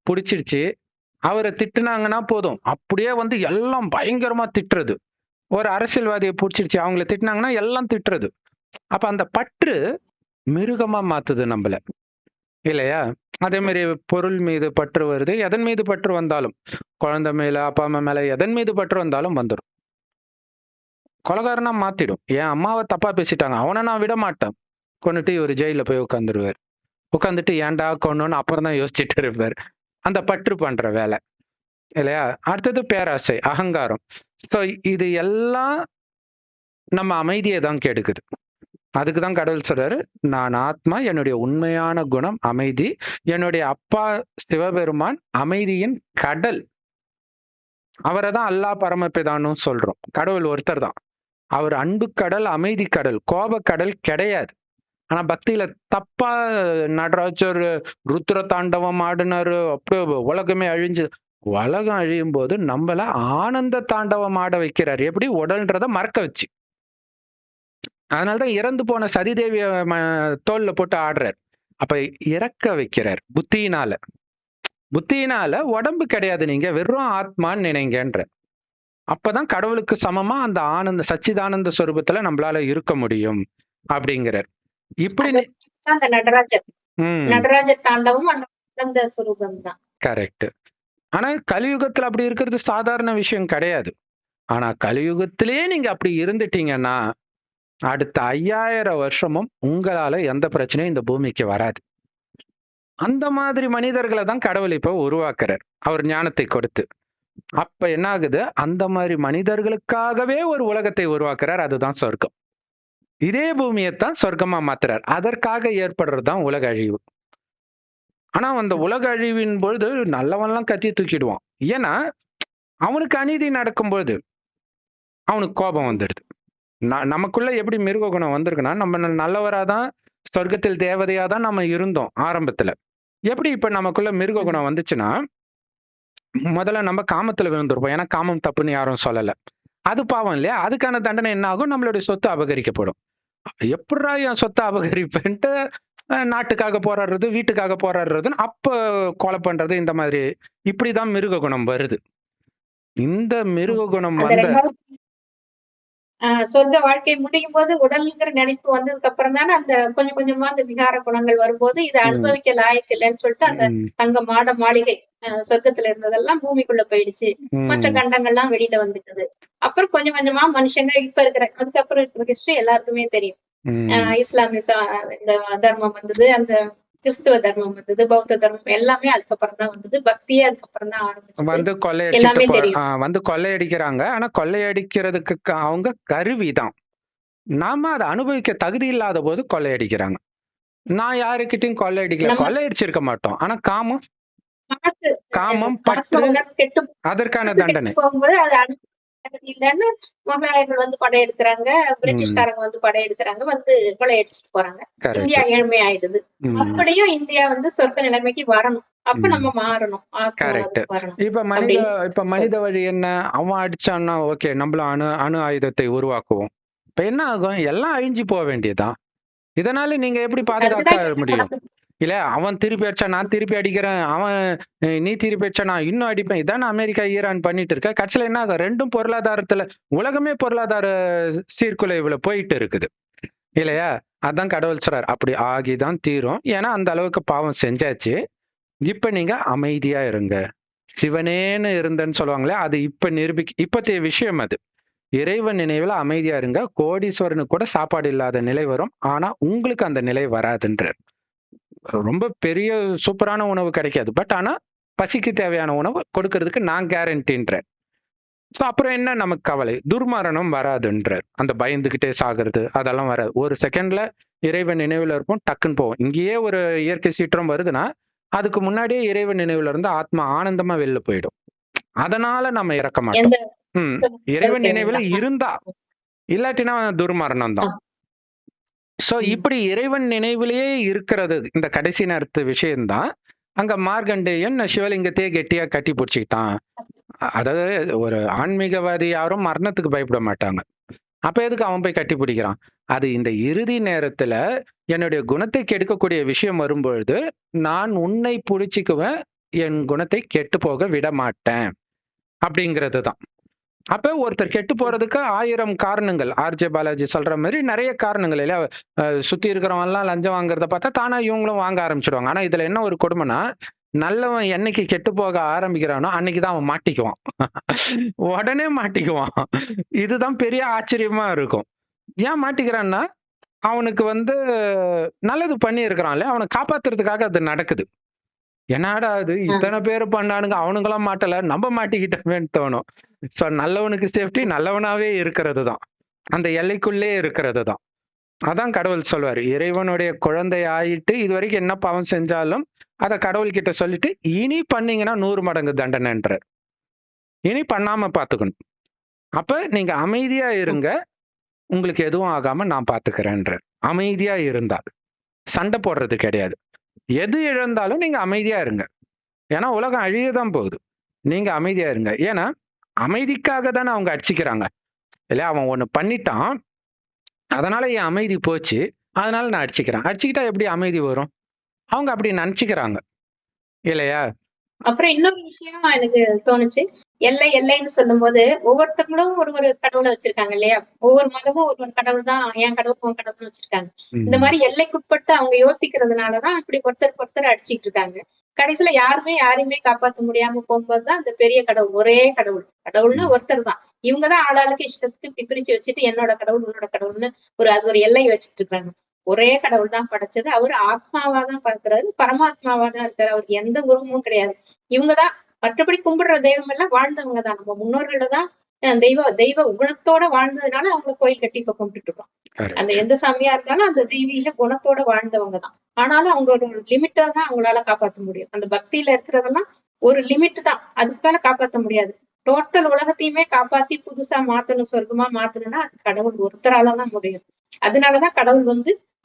Speaker 1: பிடிச்சிருச்சு, அவரை திட்டுனாங்கன்னா போதும், அப்படியே எல்லாம் பயங்கரமா திட்டுறது. ஒரு அரசியல்வாதியை பிடிச்சிருச்சு, அவங்கள திட்டினாங்கன்னா எல்லாம் திட்டுறது. அப்ப அந்த பற்று மிருகமா மாத்துது நம்மள இல்லையா? அதே மாதிரி பொருள் மீது பற்று வருது. எதன் மீது பற்று வந்தாலும், குழந்தை மேல, அப்பா அம்மா மேல எதன் மீது பற்று வந்தாலும் வந்துடும். கொலைகாரனா மாத்திடும். என் அம்மாவை தப்பா பேசிட்டாங்க, அவனை நான் விட மாட்டேன், கொண்டுட்டு இவர் ஜெயில போய் உட்காந்துருவார். உட்காந்துட்டு ஏன்டா கொண்டோன்னு அப்புறம் தான் யோசிச்சுட்டு இருப்பார். அந்த பற்று பண்ற வேலை இல்லையா? அடுத்தது பேராசை, அகங்காரம். ஸோ இது எல்லாம் நம்ம அமைதியை தான் கெடுக்குது. அதுக்கு தான் கடவுள் சொல்றாரு, நான் ஆத்மா, என்னுடைய உண்மையான குணம் அமைதி, என்னுடைய அப்பா சிவபெருமான் அமைதியின் கடல். அவரை தான் அல்லாஹ் பரமபிதான்னு சொல்றோம். கடவுள் ஒருத்தர் தான். அவர் அன்பு கடல், அமைதி கடல், கோபக்கடல் கிடையாது. ஆனா பக்தியில தப்பா நடராஜர் ருத்ர தாண்டவம் ஆடினாரு, அப்படியே உலகமே அழிஞ்சு. உலகம் அழியும் போது நம்மள ஆனந்த தாண்டவம் ஆட வைக்கிறார். எப்படி? உடல்ன்றத மறக்க வச்சு. அதனாலதான் இறந்து போன சதிதேவிய தோல்ல போட்டு ஆடுறார். அப்ப இறக்க வைக்கிறார் புத்தியினால. புத்தியினால உடம்பு கிடையாது, நீங்க வெறும் ஆத்மான்னு நினைங்கன்ற. அப்பதான் கடவுளுக்கு சமமா அந்த ஆனந்த சச்சிதானந்த சொரூபத்துல நம்மளால இருக்க முடியும் அப்படிங்கிறார். இப்படி
Speaker 2: அந்த நடராஜர் தாண்டவும் அந்த சுரூபம் தான்.
Speaker 1: கரெக்ட். ஆனா கலியுகத்துல அப்படி இருக்கிறது சாதாரண விஷயம் கிடையாது. ஆனா கலியுகத்திலேயே நீங்க அப்படி இருந்துட்டீங்கன்னா அடுத்த 5000 வருஷமும் உங்களால எந்த பிரச்சனையும் இந்த பூமிக்கு வராது. அந்த மாதிரி மனிதர்களை தான் கடவுள் இப்ப உருவாக்குறார், அவர் ஞானத்தை கொடுத்து. அப்ப என்ன ஆகுது? அந்த மாதிரி மனிதர்களுக்காகவே ஒரு உலகத்தை உருவாக்குறார். அதுதான் சொர்க்கம். இதே பூமியைத்தான் சொர்க்கமா மாத்துறார். அதற்காக ஏற்படுறதுதான் உலக அழிவு. ஆனா அந்த உலக அழிவின் பொழுது நல்லவன்லாம் கத்தி தூக்கிடுவான். ஏன்னா அவனுக்கு அநீதி நடக்கும்போது அவனுக்கு கோபம் வந்துடுது. நமக்குள்ள எப்படி மிருக குணம் வந்திருக்குன்னா, நம்ம நல்லவராதான் சொர்க்கத்தில் தேவதையா தான் நம்ம இருந்தோம் ஆரம்பத்துல. எப்படி இப்ப நமக்குள்ள மிருக குணம் வந்துச்சுன்னா, முதல்ல நம்ம காமத்துல விழுந்திருப்போம். ஏன்னா காமம் தப்புன்னு யாரும் சொல்லல. அது பாவம் இல்லையா? அதுக்கான தண்டனை என்ன ஆகும்? நம்மளுடைய சொத்து அபகரிக்கப்படும். எப்படா என் சொத்தை அபகரிப்புன்ட்டு நாட்டுக்காக போராடுறது, வீட்டுக்காக போராடுறதுன்னு அப்ப கொலை பண்றது, இந்த மாதிரி இப்படிதான் மிருக குணம் வருது. இந்த மிருக குணம் வந்த
Speaker 2: சொர்க்க வாழ்க்கை முடியும் போது உடல்ங்கிற நினைப்பு வந்ததுக்கு அப்புறம் தானே அந்த கொஞ்சம் கொஞ்சமா அந்த விகார குணங்கள் வரும்போது இதை அனுபவிக்க லாயக்கு இல்லைன்னு சொல்லிட்டு அந்த தங்க மாட மாளிகை சொர்க்கத்துல இருந்ததெல்லாம் பூமிக்குள்ள போயிடுச்சு. மற்ற கண்டங்கள்லாம் வெளியில வந்துட்டது. அப்புறம் கொஞ்சம் கொஞ்சமா மனுஷங்க இப்ப இருக்கிற அதுக்கப்புறம் இருக்கிற ஹிஸ்டரி எல்லாருக்குமே தெரியும். இஸ்லாமிய இந்த தர்மம் வந்தது, அந்த கிறிஸ்துவ தர்மம் வந்தது, பௌத்த தர்மம் எல்லாமே அதுக்கப்புறம் தான் வந்தது. பக்தியே அதுக்கப்புறம் தான் ஆரம்பிச்சது. எல்லாமே தெரியும்.
Speaker 1: வந்து கொள்ளையடிக்கிறாங்க. ஆனா கொள்ளையடிக்கிறதுக்கு அவங்க கருவிதான். நாம அதை அனுபவிக்க தகுதி இல்லாத போது கொள்ளையடிக்கிறாங்க. நான் யாருக்கிட்டையும் கொள்ளையடிக்கல, கொள்ளையடிச்சிருக்க மாட்டோம். ஆனா காமம் பற்று அதற்கான தண்டனை
Speaker 2: போகும்போது அது இல்லன்னு மொகலாயர்கள் வந்து படையெடுக்கிறாங்க, பிரிட்டிஷ்காரங்க வந்து படையெடுக்கிறாங்க, வந்து கொள்ளையடிச்சிட்டு போறாங்க. இந்தியா ஏழ்மை ஆயிடுது. அப்படியும் இந்தியா வந்து சொர்க்க நிலைமைக்கு வரணும். அப்ப நம்ம மாறணும்.
Speaker 1: கரெக்ட். இப்ப மனித வழி என்ன? அவன் அடிச்சான்னா ஓகே, நம்மளும் அணு ஆயுதத்தை உருவாக்குவோம். இப்ப என்ன ஆகும்? எல்லாம் அழிஞ்சு போக வேண்டியதுதான். இதனால நீங்க எப்படி பாதுகாக்க முடியும்? இல்ல அவன் திருப்பி அடிச்சா நான் திருப்பி அடிக்கிறேன், அவன் நீ திருப்பி அடிச்சா நான் இன்னும் அடிப்பேன். இதான அமெரிக்கா ஈரான் பண்ணிட்டு இருக்க. கட்சியில என்ன ஆகும்? ரெண்டும் பொருளாதாரத்துல உலகமே பொருளாதார சீர்குலைவுல போயிட்டு இருக்குது இல்லையா? அதான் கடவுள் சொல்றார், அப்படி ஆகிதான் தீரும். ஏன்னா அந்த அளவுக்கு பாவம் செஞ்சாச்சு. இப்ப நீங்க அமைதியா இருங்க. சிவனேன்னு இருந்தேன்னு சொல்லுவாங்களே, அது இப்ப இப்பத்திய விஷயம் அது. இறைவன் நினைவுல அமைதியா இருங்க. கோடீஸ்வரனுக்கு கூட சாப்பாடு இல்லாத நிலை வரும். ஆனா உங்களுக்கு அந்த நிலை வராதுன்றார். ரொம்ப பெரிய சூப்பரான உணவு கிடைக்காது. பட் ஆனா பசிக்கு தேவையான உணவு கொடுக்கறதுக்கு நான் கேரண்டின்றேன். ஸோ அப்புறம் என்ன நமக்கு கவலை? துர்மரணம் வராதுன்றார். அந்த பயந்துகிட்டே சாகிறது அதெல்லாம் வராது. ஒரு செகண்ட்ல இறைவன் நினைவுல இருப்போம், டக்குன்னு போவோம். இங்கேயே ஒரு இயற்கை சீற்றம் வருதுன்னா அதுக்கு முன்னாடியே இறைவன் நினைவுல இருந்து ஆத்மா ஆனந்தமா வெளில போயிடும். அதனால நம்ம இறக்க மாட்டோம். இறைவன் நினைவுல இருந்தா, இல்லாட்டினா துர்மரணம் தான். சோ இப்படி இறைவன் நினைவிலேயே இருக்கிறது இந்த கடைசி நேரத்து விஷயம்தான். அங்க மார்கண்டேயன் சிவலிங்கத்தையே கெட்டியா கட்டி பிடிச்சிக்கிட்டான். அதாவது ஒரு ஆன்மீகவாதி யாரும் மரணத்துக்கு பயப்பட மாட்டாங்க. அப்ப எதுக்கு அவன் போய் கட்டி பிடிக்கிறான்? அது இந்த இறுதி நேரத்துல என்னுடைய குணத்தை கெடுக்கக்கூடிய விஷயம் வரும்பொழுது நான் உன்னை புடிச்சிக்குவேன், என் குணத்தை கெட்டு போக விட மாட்டேன் அப்படிங்கிறது தான். அப்ப ஒருத்தர் கெட்டு போறதுக்கு 1000 காரணங்கள். ஆர்ஜே பாலாஜி சொல்ற மாதிரி நிறைய காரணங்கள் இல்லையா? சுத்தி இருக்கிறவங்க எல்லாம் லஞ்சம் வாங்குறத பார்த்தா தானா இவங்களும் வாங்க ஆரம்பிச்சிடுவாங்க. ஆனா இதுல என்ன ஒரு கொடுமைனா, நல்லவன் என்னைக்கு கெட்டு போக ஆரம்பிக்கிறானோ அன்னைக்குதான் அவன் மாட்டிக்குவான். உடனே மாட்டிக்குவான். இதுதான் பெரிய ஆச்சரியமா இருக்கும். ஏன் மாட்டிக்கிறான்னா அவனுக்கு வந்து நல்லது பண்ணி இருக்கிறான்ல, அவனை காப்பாத்துறதுக்காக அது நடக்குது. என்னடா அது இத்தனை பேர் பண்ணானுங்க, அவனுங்களாம் மாட்டல, நம்ம மாட்டிக்கிட்டோமேன்னு தோணும். சோ நல்லவனுக்கு சேஃப்டி நல்லவனாவே இருக்கிறது தான், அந்த எல்லைக்குள்ளே இருக்கிறது தான். அதான் கடவுள் சொல்வாரு. இறைவனுடைய குழந்தை ஆயிட்டு இதுவரைக்கும் என்ன பாவம் செஞ்சாலும் அத கடவுள்கிட்ட சொல்லிட்டு, இனி பண்ணீங்கன்னா 100 மடங்கு தண்டனைன்றார். இனி பண்ணாம பார்த்துக்கணும். அப்ப நீங்க அமைதியா இருங்க. உங்களுக்கு எதுவும் ஆகாம நான் பார்த்துக்கிறேன்றார். அமைதியா இருந்தால். சண்டை போடுறது கிடையாது. எது இழந்தாலும் நீங்க அமைதியா இருங்க. ஏன்னா உலகம் அழிய தான் போகுது. நீங்க அமைதியா இருங்க. ஏன்னா அமைதிக்காக தானே அவங்க அடிச்சுக்கிறாங்க. இல்லையா? அவன் ஒண்ணு பண்ணிட்டான். அதனால என் அமைதி போச்சு. அதனால நான் அடிச்சுக்கிறேன். அடிச்சுக்கிட்டா எப்படி அமைதி வரும்? அவங்க அப்படி நினைச்சுக்கிறாங்க. இல்லையா?
Speaker 2: அப்புறம் இன்னொரு விஷயம் எனக்கு தோணுச்சு. எல்லை எல்லைன்னு சொல்லும்போது, ஒவ்வொருத்தங்களும் ஒரு ஒரு கடவுள வச்சிருக்காங்க இல்லையா? ஒவ்வொரு மதமும் ஒரு ஒரு கடவுள் தான், என் கடவுள், உன் கடவுள்னு வச்சிருக்காங்க. இந்த
Speaker 1: ம்.
Speaker 2: மாரி எல்லைக்குட்பட்டு அவங்க யோசிக்கிறதுனால தான் இப்படி ஒருத்தருக்கு ஒருத்தர் அடிச்சுட்டு இருக்காங்க. கடைசியில யாருமே யாரையுமே காப்பாத்த முடியாம போகும்போது தான் அந்த பெரிய கடவுள், ஒரே கடவுள். கடவுள்னா
Speaker 1: ம்.
Speaker 2: ஒருத்தர் தான். இவங்க தான் ஆளாளுக்கு இஷ்டத்துக்கு இப்படி பிரிச்சு வச்சுட்டு என்னோட கடவுள், உன்னோட கடவுள்னு அது ஒரு எல்லை வச்சுட்டு இருக்காங்க. ஒரே கடவுள் தான் படைச்சது. அவரு ஆத்மாவா தான் பார்க்கிறாரு. பரமாத்மாவா தான் இருக்காரு. அவருக்கு எந்த உருவமும் கிடையாது. இவங்க தான் மற்றபடி கும்பிடுற தெய்வம் எல்லாம் வாழ்ந்தவங்க தான். நம்ம முன்னோர்கள தான் தெய்வ தெய்வ குணத்தோட வாழ்ந்ததுனால அவங்க கோயில் கட்டி இப்ப கும்பிட்டுட்டு இருக்கோம். அந்த
Speaker 1: கரெக்ட்.
Speaker 2: எந்த சாமியா இருந்தாலும் அந்த தெய்வீக குணத்தோட வாழ்ந்தவங்க தான். ஆனாலும் அவங்க ஒரு லிமிட்டா தான் அவங்களால காப்பாத்த முடியும். அந்த பக்தியில இருக்கிறதெல்லாம் ஒரு லிமிட் தான். அதுக்கு மேல காப்பாத்த முடியாது. டோட்டல் உலகத்தையுமே காப்பாத்தி புதுசா மாத்தணும், சொர்க்கமா மாத்தணும்னா அது கடவுள் ஒருத்தரால தான் முடியும். அதனாலதான் கடவுள்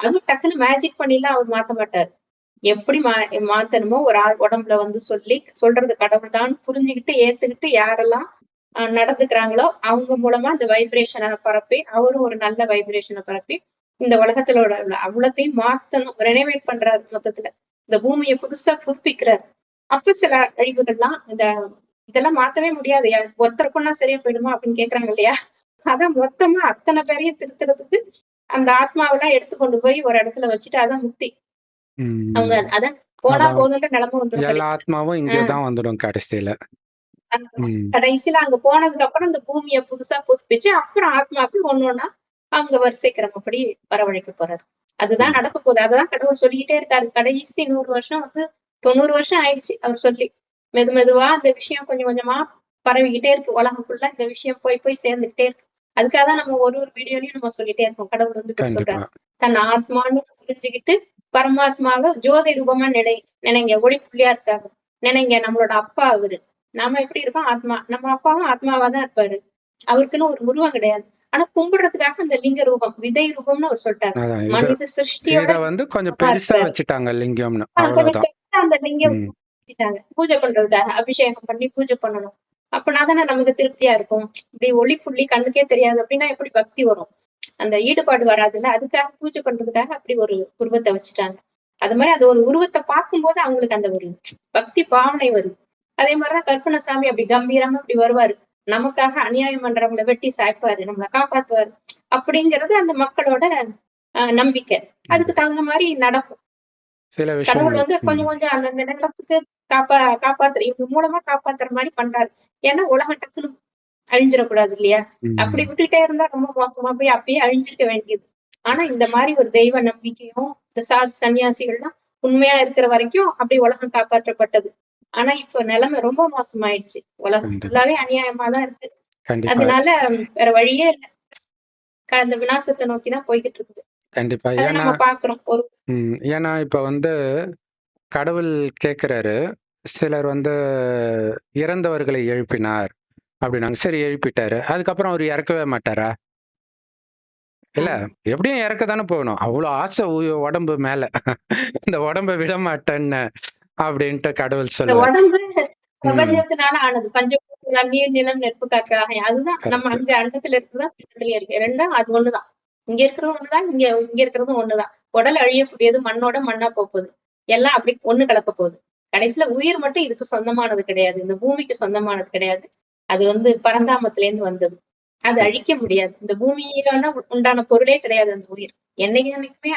Speaker 2: அதுவும் டக்குன்னு மேஜிக் பண்ணிலாம் அவர் மாத்த மாட்டாரு. எப்படி மாத்தணுமோ ஒரு ஆள் உடம்புல சொல்லி சொல்றது கடவுள் தான் புரிஞ்சுகிட்டு ஏத்துக்கிட்டு யாரெல்லாம் நடந்துக்கிறாங்களோ அவங்க மூலமா அந்த வைப்ரேஷனை பரப்பி அவரும் ஒரு நல்ல வைப்ரேஷனை பரப்பி இந்த உலகத்துல உள்ள அவ்வளத்தையும் மாத்தணும் ரெனோவேட் பண்றாரு மொத்தத்துல இந்த பூமியை புதுசா புதுப்பிக்கிறாரு. அப்ப சில அழிவுகள்லாம் இதெல்லாம் மாத்தவே முடியாது. ஒருத்தர் பண்ணா சரியா போயிடுமா அப்படின்னு கேக்குறாங்க இல்லையா? அதான் மொத்தமா அத்தனை பேரையும் திருத்துறதுக்கு அந்த ஆத்மாவெல்லாம் எடுத்து கொண்டு போய் ஒரு இடத்துல வச்சுட்டு அதான் முக்தி. அவங்க
Speaker 1: ம்.
Speaker 2: அதான் போனா
Speaker 1: அதான்
Speaker 2: போதுன்ற நிலைமை வந்துரும்
Speaker 1: எல்லா
Speaker 2: கடைசியில.
Speaker 1: ஆத்மாவும் இங்கே தான் வந்துடும் கடைசியில. ம்.
Speaker 2: கடைசியில அங்க போனதுக்கு அப்புறம் இந்த பூமிய புதுசா புதுப்பிச்சு, அப்புறம் ஆத்மாக்கள் ஒண்ணொண்ணா அவங்க வரிசை கிரமப்படி வரவழைக்க போறாரு. அதுதான்
Speaker 1: ம்.
Speaker 2: நடக்க போகுது. அததான் கடவுள் சொல்லிக்கிட்டே இருக்காரு. கடைசி 100 வருஷம் 90 வருஷம் ஆயிடுச்சு அவர் சொல்லி. மெதுவா அந்த விஷயம் கொஞ்சம் கொஞ்சமா பரவிக்கிட்டே இருக்கு. உலகம் ஃபுல்லா இந்த விஷயம் போய் போய் சேர்ந்துகிட்டே இருக்கு. அதுக்காக தான் நம்ம ஒரு ஒரு வீடியோலயும் நம்ம சொல்லிட்டே இருக்கோம். கடவுள் இப்படி
Speaker 1: கண்டிப்பா.
Speaker 2: சொல்றாரு. தன் ஆத்மான்னு புரிஞ்சுகிட்டு பரமாத்மாவ ஜோதி ரூபமா நினைங்க. ஒளி புள்ளியா இருக்காங்க. நினைங்க நம்மளோட அப்பா அவரு. நாம எப்படி இருக்கோம்? ஆத்மா. நம்ம அப்பாவும் ஆத்மாவா தான் இருப்பாரு. அவருக்குன்னு ஒரு உருவம் கிடையாது. ஆனா கும்பிடுறதுக்காக அந்த லிங்க ரூபம், விதை ரூபம்னு அவர் சொல்லிட்டாரு.
Speaker 1: அதான்
Speaker 2: மனித சிருஷ்டியோட
Speaker 1: இத கொஞ்சம்
Speaker 2: ரூபமா
Speaker 1: பெருசா
Speaker 2: இருக்கிறாரு.
Speaker 1: வச்சுட்டாங்க லிங்கம்னு.
Speaker 2: கொஞ்சம்
Speaker 1: அவ்வளவுதான்.
Speaker 2: பெருசா அந்த லிங்கம்
Speaker 1: ம்.
Speaker 2: வச்சுட்டாங்க. பூஜை பண்றதுக்காக. அபிஷேகம் பண்ணி பூஜை பண்ணணும். அப்பனா தானே நமக்கு திருப்தியா இருக்கும். இப்படி ஒளி புள்ளி கண்ணுக்கே தெரியாது அப்படின்னா எப்படி பக்தி வரும்? அந்த ஈடுபாடு வராதுல்ல. அதுக்காக பூஜை பண்றதுக்காக அப்படி ஒரு உருவத்த வச்சுட்டாங்க. அது மாரி அது ஒரு உருவத்த பார்க்கும்போது அவங்களுக்கு அந்த ஒரு பக்தி பாவனை வருது. அதே மாரிதான் கருப்பண்ணசாமி அப்படி கம்பீரமா அப்படி வருவாரு. நமக்காக அநியாயம் பண்றவங்கள வெட்டி சாய்ப்பாரு. நம்மள காப்பாத்துவாரு. அப்படிங்கிறது அந்த மக்களோட நம்பிக்கை. அதுக்கு
Speaker 1: ம்.
Speaker 2: தகுந்த மாரி நடக்கும்.
Speaker 1: சில
Speaker 2: கடவுள்
Speaker 1: விஷயங்கள். ம்.
Speaker 2: கொஞ்சம் கொஞ்சம் அந்த நிலத்துக்கு இவங்க மூலமா காப்பாத்துற மாரி பண்றாரு. ஏன்னா உலகம் டக்குன்னு அழிஞ்சிடக்கூடாது இல்லையா? அப்படி
Speaker 1: ம்.
Speaker 2: விட்டுட்டே இருந்தா ரொம்ப மோசமா போய் அப்பயே அழிஞ்சிருக்க வேண்டியது. ஆனா இந்த மாரி ஒரு தெய்வ நம்பிக்கையும், இந்த சாது சன்னியாசிகள்லாம் உண்மையா இருக்கிற வரைக்கும் அப்படி உலகம் காப்பாற்றப்பட்டது. ஆனா இப்ப நிலைமை ரொம்ப மோசமாயிடுச்சு. உலகம்
Speaker 1: கண்டிப்பா.
Speaker 2: ஃபுல்லாவே அநியாயமா தான் இருக்கு.
Speaker 1: கண்டிப்பா.
Speaker 2: அதனால வேற வழியே இல்ல. அந்த விநாசத்த நோக்கி தான் போய்க்கிட்டு இருக்குது.
Speaker 1: கண்டிப்பா.
Speaker 2: அத
Speaker 1: ஏன்னா
Speaker 2: நம்ம பார்க்கிறோம்.
Speaker 1: ஏன்னா இப்ப கடவுள் கேட்கிறாரு. சிலர் இறந்தவர்களை எழுப்பினார் அப்படின்னாங்க. சரி எழுப்பிட்டாரு. அதுக்கப்புறம் அவரு இறக்கவே மாட்டாரா? இல்ல.
Speaker 2: ஆமா.
Speaker 1: எப்படியும் இறக்க தானே போகணும். அவ்ளோ ஆசை உடம்பு மேல. இந்த உடம்ப விட மாட்டேன்னு அப்படின்ட்டு கடவுள்
Speaker 2: இந்த
Speaker 1: சொல்லுவாரு.
Speaker 2: உடம்பு
Speaker 1: ம்.
Speaker 2: பிரபஞ்சத்தினால ஆனது. பஞ்சபூதங்கள் நீர், நிலம், நெருப்பு, காற்று, ஆகாயம். அதுதான் நம்ம
Speaker 1: கரெக்ட்.
Speaker 2: அங்க அண்டத்துல இருக்கிறது தான் பிண்டத்திலயும் இருக்கு. 2ம் அது ஒண்ணுதான். இங்க இருக்கிறதும் ஒண்ணுதான், இங்க இருக்கிறதும் ஒண்ணுதான். உடல் அழியக்கூடியது மண்ணோட மண்ணா போகுது. எல்லாம் அப்படி ஒண்ணு கலக்க போகுது. கடைசியில உயிர் மட்டும் இதுக்கு சொந்தமானது கிடையாது. இந்த பூமிக்கு சொந்தமானது கிடையாது. அது பரந்தாமத்துல இருந்து வந்தது. அது அழிக்க முடியாது. இந்த பூமியிலான உண்டான பொருளே கிடையாது அந்த உயிர். என்னைக்குமே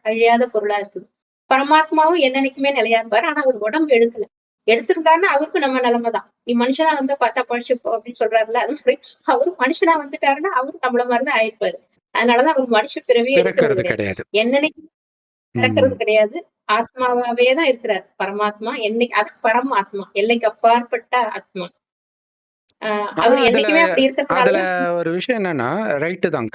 Speaker 2: அழியாத பொருளா இருக்குது. பரமாத்மாவும் என்னைக்குமே நிலையா இருப்பாரு. ஆனா அவர் உடம்பு எடுக்கல. எடுத்திருந்தாருன்னா அவருக்கும் நம்ம நிலைமை தான். நீ மனுஷனா பார்த்தா பொழச்சுக்கோ அப்படின்னு சொல்றாருல்ல. அது மாரி அவரும் மனுஷனா வந்துட்டாருன்னா, அவரும் நம்மள மாரி தான் ஆயிருப்பாரு. அதனாலதான் அவர் மனுஷ பிறவியே எடுக்கிறது
Speaker 1: பிறக்கிறது
Speaker 2: கிடையாது.
Speaker 1: கிடையாது.
Speaker 2: என்னைக்கும் பிறக்கிறது
Speaker 1: ம்.
Speaker 2: கிடையாது. ஆத்மாவாவே தான் இருக்கிறார். பரமாத்மா அது பரமாத்மா. எல்லைக்கு அப்பாற்பட்ட ஆத்மா. அவரு
Speaker 1: அதுல
Speaker 2: என்னைக்குமே அப்படி
Speaker 1: அதுல
Speaker 2: இருக்கிறதுனாலதான்
Speaker 1: ஒரு விஷயம் என்னன்னா, ரைட்டு தான்.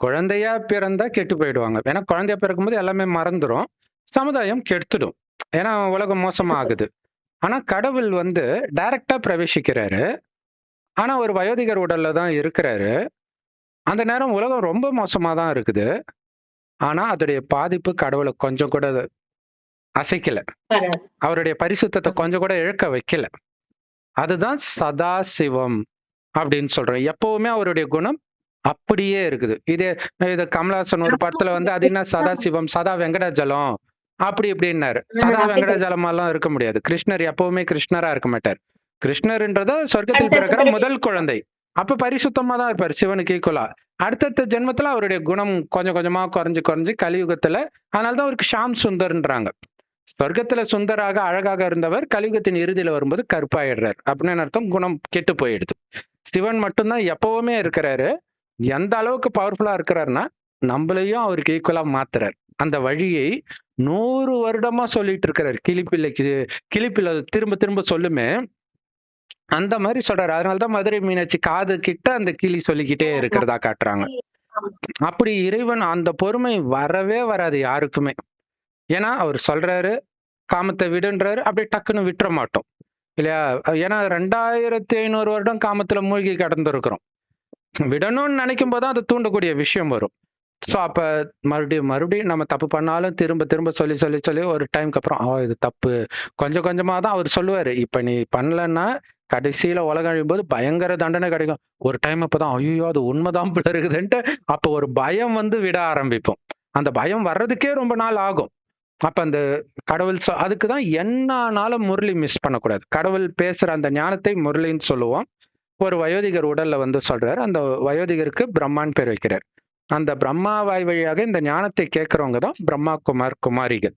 Speaker 1: குழந்தையா பிறந்தா கெட்டு போயிடுவாங்க. ஏன்னா குழந்தையா பிறக்கும்போது எல்லாமே மறந்துரும். சமுதாயம் கெடுத்துடும். ஏன்னா உலகம் மோசமாகுது. ஆனா கடவுள் வந்து டைரக்ட்டா பிரவேசிக்கிறாரு. ஆனா ஒரு வயோதிகர் உடல்ல தான் இருக்கிறாரு. அந்த நேரம் உலகம் ரொம்ப மோசமா தான் இருக்குது. ஆனா அதோடைய பாதிப்பு கடவுள கொஞ்சம் கூட அசைக்கல.
Speaker 2: வராது.
Speaker 1: அவருடைய பரிசுத்தத்த கொஞ்சம் கூட இழக்க வைக்கல. அதுதான் சதாசிவம் அப்படின்னு சொல்றோம். எப்பவுமே அவருடைய குணம் அப்படியே இருக்குது. இது கமலஹாசன் ஒரு படத்துல வந்து அது என்ன சதாசிவம், சதா வெங்கடாஜலம் அப்படி இப்படின்னாரு. சதா
Speaker 2: அப்படி கிடையாது.
Speaker 1: வெங்கடாஜலமாலாம் இருக்க முடியாது. கிருஷ்ணர் எப்பவுமே கிருஷ்ணரா இருக்க மாட்டார். கிருஷ்ணர்ன்றத சொர்க்கத்தில்
Speaker 2: அடுத்தடுத்த
Speaker 1: பிறக்கிற
Speaker 2: பிறவி.
Speaker 1: முதல் குழந்தை. அப்ப பரிசுத்தமா தான் இருப்பாரு சிவனுக்கு ஈக்குவலா. அடுத்தடுத்த ஜென்மத்துல அவருடைய குணம் கொஞ்சம் கொஞ்சமா குறைஞ்சு குறைஞ்சு கலியுகத்துல அதனால தான் அவருக்கு ஷாம் சுந்தர்ன்றாங்க. சொர்க்கத்துல சுந்தராக அழகாக இருந்தவர் கலியுகத்தின் இறுதியில வரும்போது கருப்பாயிடுறார். அப்படின்னு அர்த்தம் குணம் கெட்டு போயிடுது. சிவன் மட்டும்தான் எப்பவுமே இருக்கிறாரு. எந்த அளவுக்கு பவர்ஃபுல்லா இருக்கிறாருன்னா, நம்மளையும் அவருக்கு ஈக்குவலா மாத்துறார். அந்த வழியை 100 வருடமா சொல்லிட்டு இருக்கிறார். கிளிப்பிள்ளை திரும்ப திரும்ப சொல்லுமே, அந்த மாரி சொல்றாரு. அதனால தான் மதுரை மீனாட்சி காது கிட்ட அந்த கிளி சொல்லிக்கிட்டே இருக்கிறதா காட்டுறாங்க.
Speaker 2: ஆமா.
Speaker 1: அப்படி இறைவன் அந்த பொறுமை வரவே வராது யாருக்குமே. ஏன்னா அவர் சொல்றாரு, காமத்தை விடுன்றாரு, அப்படியே டக்குன்னு விட்டுற மாட்டோம். இல்லையா? ஏன்னா 2500 வருடம் காமத்துல மூழ்கி கடந்திருக்கிறோம். விடணும்னு நினைக்கும் போது தான் அது தூண்டக்கூடிய விஷயம் வரும். ஸோ அப்ப மறுபடியும் மறுபடியும் நம்ம தப்பு பண்ணாலும் திரும்ப திரும்ப சொல்லி சொல்லி சொல்லி ஒரு டைம்க்கு அப்புறம் இது தப்பு. கொஞ்சம் கொஞ்சமா தான் அவர் சொல்லுவாரு. இப்ப நீ பண்ணலன்னா கடைசியில உலகம் அழியும்போது பயங்கர தண்டனை கிடைக்கும். ஒரு டைம் அப்பதான் ஐயோ அது உண்மைதான் போல இருக்குதுன்ட்டு அப்ப ஒரு பயம் வந்து விட ஆரம்பிப்போம். அந்த பயம் வர்றதுக்கே ரொம்ப நாள் ஆகும். அப்ப அந்த கடவுள் அதுக்கு தான் என்னானாலும் முரளி மிஸ் பண்ணக்கூடாது. கடவுள் பேசுற அந்த ஞானத்தை முரளின்னு சொல்லுவோம். ஒரு வயோதிகர் உடல்ல வந்து சொல்றாரு. அந்த வயோதிகருக்கு பிரம்மான்னு பேர் வைக்கிறார். அந்த பிரம்மா வாய் வழியாக இந்த ஞானத்தை கேட்கறவங்க தான் பிரம்மா குமார் குமாரிகள்.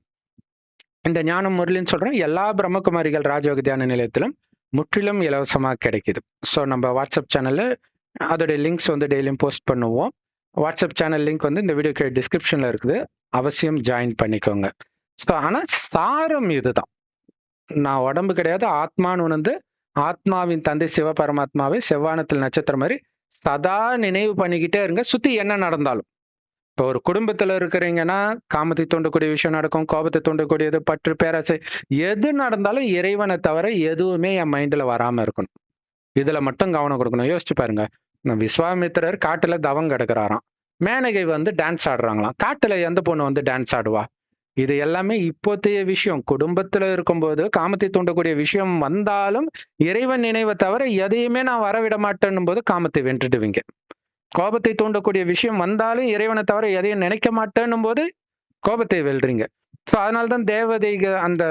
Speaker 1: இந்த ஞானம் முரளின்னு சொல்றோம். எல்லா பிரம்மகுமாரிகள் ராஜயோக தியான நிலையத்திலும் முற்றிலும் இலவசமா கிடைக்குது. ஸோ நம்ம வாட்ஸ்அப் சேனல்ல அதோடைய லிங்க்ஸ் வந்து டெய்லியும் போஸ்ட் பண்ணுவோம். வாட்ஸ்அப் சேனல் லிங்க் வந்து இந்த வீடியோக்கு டிஸ்கிரிப்ஷன்ல இருக்குது. அவசியம் ஜாயின் பண்ணிக்கோங்க. ஸோ ஆனா சாரம் இதுதான். நான் உடம்பு கிடையாது, ஆத்மான்னு உணர்ந்து ஆத்மாவின் தந்தை சிவ பரமாத்மாவை செவ்வானத்தில் நட்சத்திரம் மாதிரி சதா நினைவு பண்ணிக்கிட்டே இருங்க. சுத்தி என்ன நடந்தாலும். இப்போ ஒரு குடும்பத்துல இருக்கிறீங்கன்னா காமத்தை தூண்டக்கூடிய விஷயம் நடக்கும், கோபத்தை தூண்டக்கூடியது, பற்று, பேராசை எது நடந்தாலும் இறைவனை தவிர எதுவுமே என் மைண்ட்ல வராம இருக்கணும். இதுல மட்டும் கவனம் கொடுக்கணும். யோசிச்சு பாருங்க. விஸ்வாமித்திரர் காட்டுல தவம் கிடக்குறாராம். மேனகை வந்து டான்ஸ் ஆடுறாங்களாம். காட்டுல எந்த பொண்ணு வந்து டான்ஸ் ஆடுவா? இது எல்லாமே இப்போதைய விஷயம். குடும்பத்துல இருக்கும்போது காமத்தை தூண்டக்கூடிய விஷயம் வந்தாலும் இறைவன் நினைவை தவிர எதையுமே நான் வரவிட மாட்டேன்னும் போது காமத்தை வென்றுடுவீங்க. கோபத்தை தூண்டக்கூடிய விஷயம் வந்தாலும் இறைவனை தவிர எதையும் நினைக்க மாட்டேன்னும் போது கோபத்தை வெல்றீங்க. ஸோ அதனால்தான் தேவதைக அந்த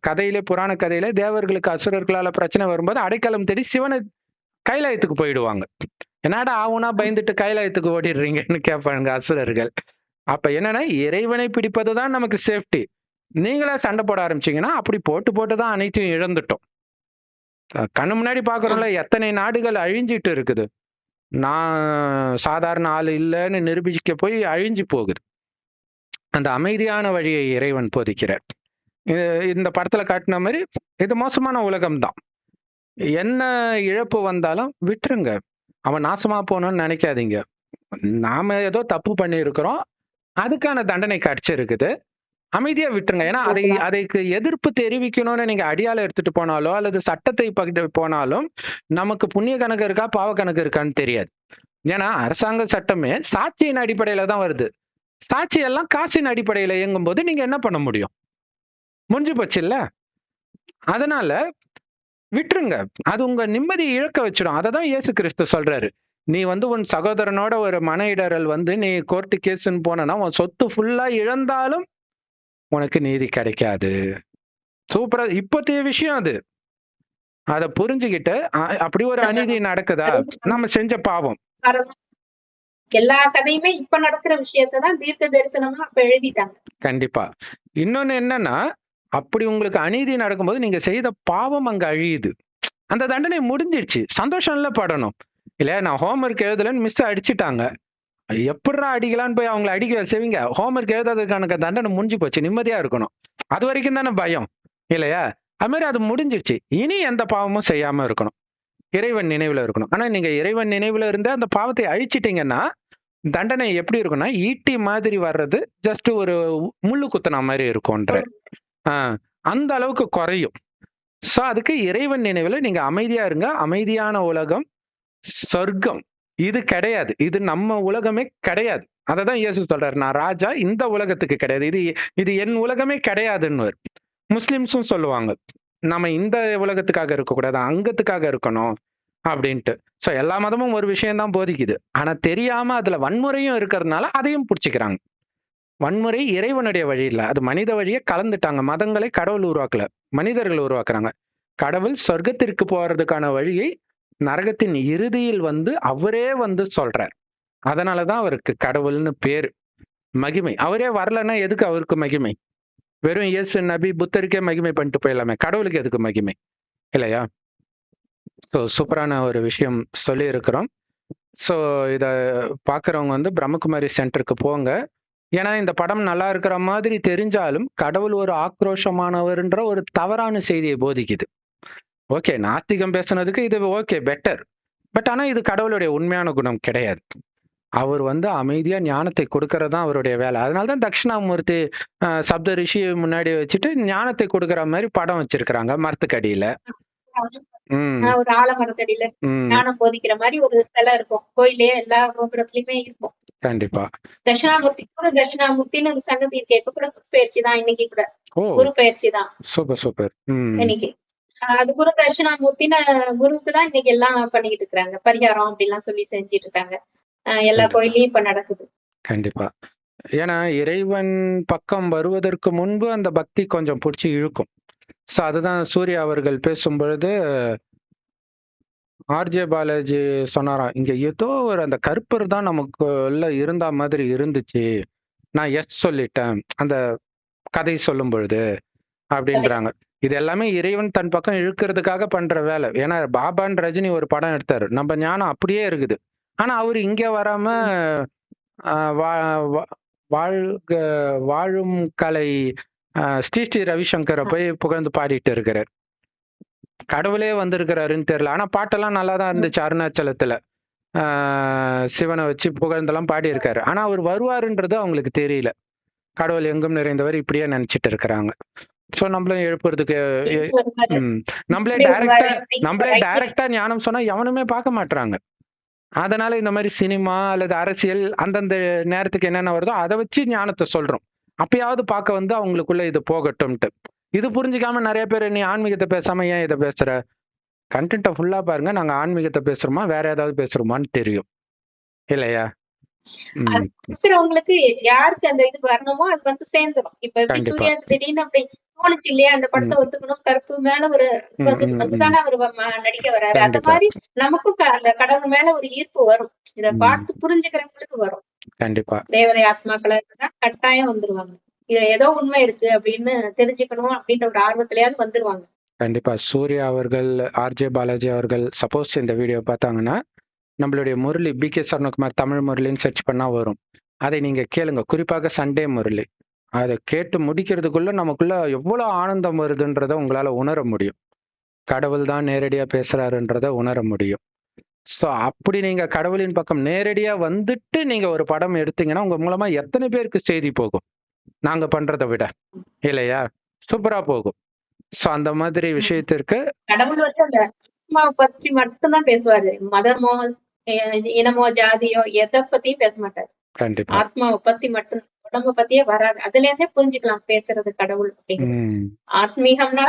Speaker 1: கதையிலே புராண கதையிலே தேவர்களுக்கு அசுரர்களால பிரச்சனை வரும்போது அடைக்கலம் தேடி சிவனை கைலாயத்துக்கு போயிடுவாங்க. என்னடா ஆவுனா பயந்துட்டு கைலாயத்துக்கு ஓடிடுறீங்கன்னு கேட்பாங்க அசுரர்கள். அப்ப என்னன்னா இறைவனை பிடிப்பதுதான் நமக்கு சேஃப்டி. நீங்களா சண்டை போட ஆரம்பிச்சீங்கன்னா அப்படி போட்டு போட்டு தான் அனைத்தையும் இழந்துட்டோம். கண்ணு முன்னாடி பாக்குறோம்ல எத்தனை நாடுகள் அழிஞ்சிட்டு இருக்குது. நான் சாதாரண ஆள் இல்லைன்னு நிரூபிக்க போய் அழிஞ்சு போகுது. அந்த அமைதியான வழியை இறைவன் போதிக்கிறார். இந்த படத்துல காட்டின மாதிரி இது மோசமான உலகம் தான். என்ன இழப்பு வந்தாலும் விட்டுருங்க. அவன் நாசமா போகணும்னு நினைக்காதீங்க. நாம ஏதோ தப்பு பண்ணி இருக்கிறோம், அதுக்கான தண்டனை கிடைச்சிருக்குது. அமைதியா விட்டுருங்க. ஏன்னா அதைக்கு எதிர்ப்பு தெரிவிக்கணும்னு நீங்க அடியால எடுத்துட்டு போனாலோ அல்லது சட்டத்தை பகிட்டு போனாலும் நமக்கு புண்ணிய கணக்கு இருக்கா பாவ கணக்கு இருக்கான்னு தெரியாது. ஏன்னா அரசாங்க சட்டமே சாட்சியின் அடிப்படையில தான் வருது. சாட்சி எல்லாம் காசின் அடிப்படையில இயங்கும் போது நீங்க என்ன பண்ண முடியும்? முடிஞ்சு போச்சு இல்ல. அதனால விட்டுருங்க. அது உங்க நிம்மதி இழக்க வச்சிடும். அததான் இயேசு கிறிஸ்து சொல்றாரு. நீ வந்து உன் சகோதரனோட ஒரு மன இடறல் வந்து நீ கோர்ட்டு கேஸ்ன்னு போனா உன் சொத்து ஃபுல்லா இழந்தாலும் உனக்கு நீதி கிடைக்காது. சூப்பரா இப்போதைய விஷயம் அது. அத புரிஞ்சுகிட்டு அப்படி ஒரு அநீதி நடக்குதா? நம்ம செஞ்ச பாவம்.
Speaker 2: எல்லா கதையுமே இப்ப நடக்கிற விஷயத்தான் தீர்க்க தரிசனமா அப்ப எழுதிட்டாங்க.
Speaker 1: கண்டிப்பா. இன்னொன்னு என்னன்னா, அப்படி உங்களுக்கு அநீதி நடக்கும்போது நீங்க செய்த பாவம் அங்க அழியுது. அந்த தண்டனை முடிஞ்சிடுச்சு. சந்தோஷம்ல படணும். இல்லையா? நான் ஹோம்வொர்க் எழுதலன்னு மிஸ் அடிச்சுட்டாங்க. எப்புட்றா அடிக்கலான்னு போய் அவங்கள அடிக்க செய்வீங்க? ஹோம்வொர்க் எழுதாததுக்கான தண்டனை முடிஞ்சு போச்சு. நிம்மதியா இருக்கணும். அது வரைக்கும் தானே பயம். இல்லையா? அது மாதிரி அது முடிஞ்சிருச்சு. இனி எந்த பாவமும் செய்யாம இருக்கணும். இறைவன் நினைவுல இருக்கணும். ஆனா நீங்க இறைவன் நினைவுல இருந்து அந்த பாவத்தை அழிச்சிட்டீங்கன்னா, தண்டனை எப்படி இருக்கும்னா, ஈட்டி மாதிரி வர்றது ஜஸ்ட் ஒரு முள்ளு குத்துன மாரி இருக்கும்ன்றார். ஆ அந்த அளவுக்கு குறையும். ஸோ அதுக்கு இறைவன் நினைவுல நீங்க அமைதியா இருங்க. அமைதியான உலகம், சொர்க்கம். இது கிடையாது. இது நம்ம உலகமே கிடையாது. அததான் இயேசு சொல்றாரு. நான் ராஜா, இந்த உலகத்துக்கு கிடையாது. இது இது என் உலகமே கிடையாதுன்னுவாரு. முஸ்லிம்ஸும் சொல்லுவாங்க. நம்ம இந்த உலகத்துக்காக இருக்கக்கூடாது, அங்கத்துக்காக இருக்கணும் அப்படின்ட்டு. ஸோ எல்லா மதமும் ஒரு விஷயம் தான் போதிக்குது. ஆனா தெரியாம அதுல வன்முறையும் இருக்கிறதுனால அதையும் புடிச்சுக்கிறாங்க. வன்முறை இறைவனுடைய வழி இல்ல. அது மனித வழிய கலந்துட்டாங்க. மதங்களை கடவுள் உருவாக்கல. மனிதர்கள் உருவாக்குறாங்க. கடவுள் சொர்க்கத்திற்கு போறதுக்கான வழியை நரகத்தின் இறுதியில் வந்து அவரே வந்து சொல்றார். அதனால தான் அவருக்கு கடவுள்னு பேரு. மகிமை. அவரே வரலன்னா எதுக்கு அவருக்கு மகிமை? வெறும் இயேசு, நபி, புத்தருக்கே மகிமை பண்ணிட்டு போயிடலாமே. கடவுளுக்கு எதுக்கு மகிமை? இல்லையா? ஸோ சூப்பரான ஒரு விஷயம் சொல்லியிருக்கிறோம். ஸோ இத பார்க்குறவங்க வந்து பிரம்மகுமாரி சென்டருக்கு போங்க. ஏன்னா இந்த படம் நல்லா இருக்கிற மாதிரி தெரிஞ்சாலும், கடவுள் ஒரு ஆக்ரோஷமானவர்ன்ற ஒரு தவறான செய்தியை போதிக்குது. ஓகே, நாஸ்திகம் பேசுனதுக்கு இது ஓகே பெட்டர். பட் ஆனா இது கடவுளுடைய உண்மையான குணம் கிடையாது. அவர் வந்து அமைதியா ஞானத்தை கொடுக்கறது தான் அவருடைய வேலை. அதனால தான் தட்சிணாமூர்த்தி சப்த ரிஷிய முன்னாடி வச்சுட்டு ஞானத்தை கொடுக்குற மாரி படம் வச்சிருக்கிறாங்க மரத்துக்கடியில. ம்.
Speaker 2: ஒரு ஆலமரத்தடியில
Speaker 1: ம்.
Speaker 2: ஞானம் போதிக்கிற மாரி ஒரு சிலை இருக்கும். கோயிலே எல்லா கோபுரத்துலயுமே இருக்கும்.
Speaker 1: கண்டிப்பா.
Speaker 2: தட்சிணாமூர்த்தின்னு ஒரு சன்னதி இருக்கு. இப்ப கூட குரு பெயர்ச்சி தான் இன்னைக்கு கூட.
Speaker 1: ஓ!
Speaker 2: குரு பெயர்ச்சி தான்
Speaker 1: சூப்பர், சூப்பர். ம்.
Speaker 2: இன்னைக்கு. அது குரு தட்சிணாமூர்த்தின்னு குருவுக்கு தான் இன்னைக்கு எல்லாம் பண்ணிக்கிட்டு இருக்காங்க. பரிகாரம் அப்படிலாம் சொல்லி செஞ்சுட்டு இருக்காங்க. எல்லா
Speaker 1: கண்டிப்பா.
Speaker 2: கோயில்லயும் இப்ப நடக்குது.
Speaker 1: கண்டிப்பா. ஏன்னா இறைவன் பக்கம் வருவதற்கு முன்பு அந்த பக்தி கொஞ்சம் புடிச்சு இழுக்கும். ஸோ அதுதான் சூர்யா அவர்கள் பேசும்பொழுது, ஆர்ஜே பாலாஜி சொன்னாராம், "இங்க ஏதோ ஒரு அந்த கருப்பர் தான் நமக்குள்ள இருந்தா மாதிரி இருந்துச்சு. நான் எஸ் சொல்லிட்டேன்." அந்த கதை சொல்லும் பொழுது அப்படின்றாங்க. இது எல்லாமே இறைவன் தன் பக்கம் இழுக்கிறதுக்காக பண்ற வேலை. ஏன்னா பாபான்னு ரஜினி ஒரு படம் எடுத்தாரு. நம்ம ஞானம் அப்படியே இருக்குது. ஆனா அவரு இங்க வராம வா வா வாழ்க வாழும் கலை ஸ்ரீ ஸ்ரீ ரவிசங்கரை போய் புகழ்ந்து பாடிட்டு இருக்கிறார். கடவுளே வந்திருக்கிறாருன்னு தெரியல. ஆனா பாட்டெல்லாம் நல்லா தான் இருந்துச்சு அருணாச்சலத்துல. சிவனை வச்சு புகழ்ந்தெல்லாம் பாடியிருக்காரு. ஆனா அவர் வருவாருன்றது அவங்களுக்கு தெரியல. கடவுள் எங்கும் நிறைந்தவர் இப்படியே நினைச்சிட்டு இருக்கிறாங்க. ஸோ நம்மளும் எழுப்புறதுக்கு நம்மளே டைரக்டா ஞானம் சொன்னா எவனுமே பார்க்க மாட்றாங்க. அதனால இந்த மாதிரி சினிமா அல்லது அரசியல் அந்தந்த நேரத்துக்கு என்னென்ன வருதோ அதை வச்சு ஞானத்தை சொல்றோம். அப்பயாவது பார்க்க வந்து அவங்களுக்குள்ள இது போகட்டும்ட்டு. இது புரிஞ்சுக்காம நிறைய பேர் நீ ஆன்மீகத்தை பேசாம ஏன் இதை பேசுற? கண்டென்ட்டை ஃபுல்லா பாருங்க. நாங்க ஆன்மீகத்தை பேசுறோமா வேற ஏதாவது பேசுறோமான்னு தெரியும். இல்லையா?
Speaker 2: பேசுறவங்களுக்கு யாருக்கு அந்த இது வரணுமோ அது வந்து சேர்ந்துரும். இப்ப எப்படி சூர்யாவுக்கு திடீர்னு அப்படி தோணுச்சு இல்லையா அந்த படத்தை ஒத்துக்கணும், கருப்பு மேல ஒரு வந்துதானே அவரு நடிக்க வர்றாரு. அந்த மாதிரி நமக்கும் அந்த கடவுள் மேல ஒரு ஈர்ப்பு வரும். இத பார்த்து புரிஞ்சுக்கிறவங்களுக்கு வரும்.
Speaker 1: கண்டிப்பா
Speaker 2: தேவதை ஆத்மாக்களா இருந்தா கட்டாயம் வந்துருவாங்க. இது ஏதோ உண்மை இருக்கு அப்படின்னு தெரிஞ்சுக்கணும் அப்படின்ற ஒரு ஆர்வத்திலயாவது வந்துருவாங்க.
Speaker 1: கண்டிப்பா. சூர்யா அவர்கள், ஆர்ஜே பாலாஜி அவர்கள் சப்போஸ் இந்த வீடியோ பார்த்தாங்கன்னா, நம்மளுடைய முரளி பி.கே. சரவணகுமார் தமிழ் முரளின்னு சர்ச் பண்ணா வரும். அதை நீங்க கேளுங்க. குறிப்பாக சண்டே முரளி. அதை கேட்டு முடிக்கிறதுக்குள்ள நமக்குள்ள எவ்வளவு ஆனந்தம் வருதுன்றத உங்களால உணர முடியும். கடவுள் தான் நேரடியா பேசுறாருன்றத உணர முடியும். ஸோ அப்படி நீங்க கடவுளின் பக்கம் நேரடியா வந்துட்டு நீங்க ஒரு படம் எடுத்தீங்கன்னா, உங்க மூலமா எத்தனை பேருக்கு செய்தி போகும்? நாங்க பண்றதை விட. இல்லையா? சூப்பரா போகும். ஸோ அந்த மாதிரி விஷயத்திற்கு
Speaker 2: கடவுள் வந்து அந்த ஆத்மாவை பத்தி மட்டும்தான் பேசுவாரு. மதமோ, இனமோ, ஜாதியோ எதை பத்தியும் பேச மாட்டாரு.
Speaker 1: கண்டிப்பா.
Speaker 2: ஆத்மாவை பத்தி மட்டும், உடம்ப பத்தியே வராது. அதுல இருந்தே புரிஞ்சுக்கலாம் பேசுறது கடவுள் அப்படிங்கிறது. ஆத்மீகம்னா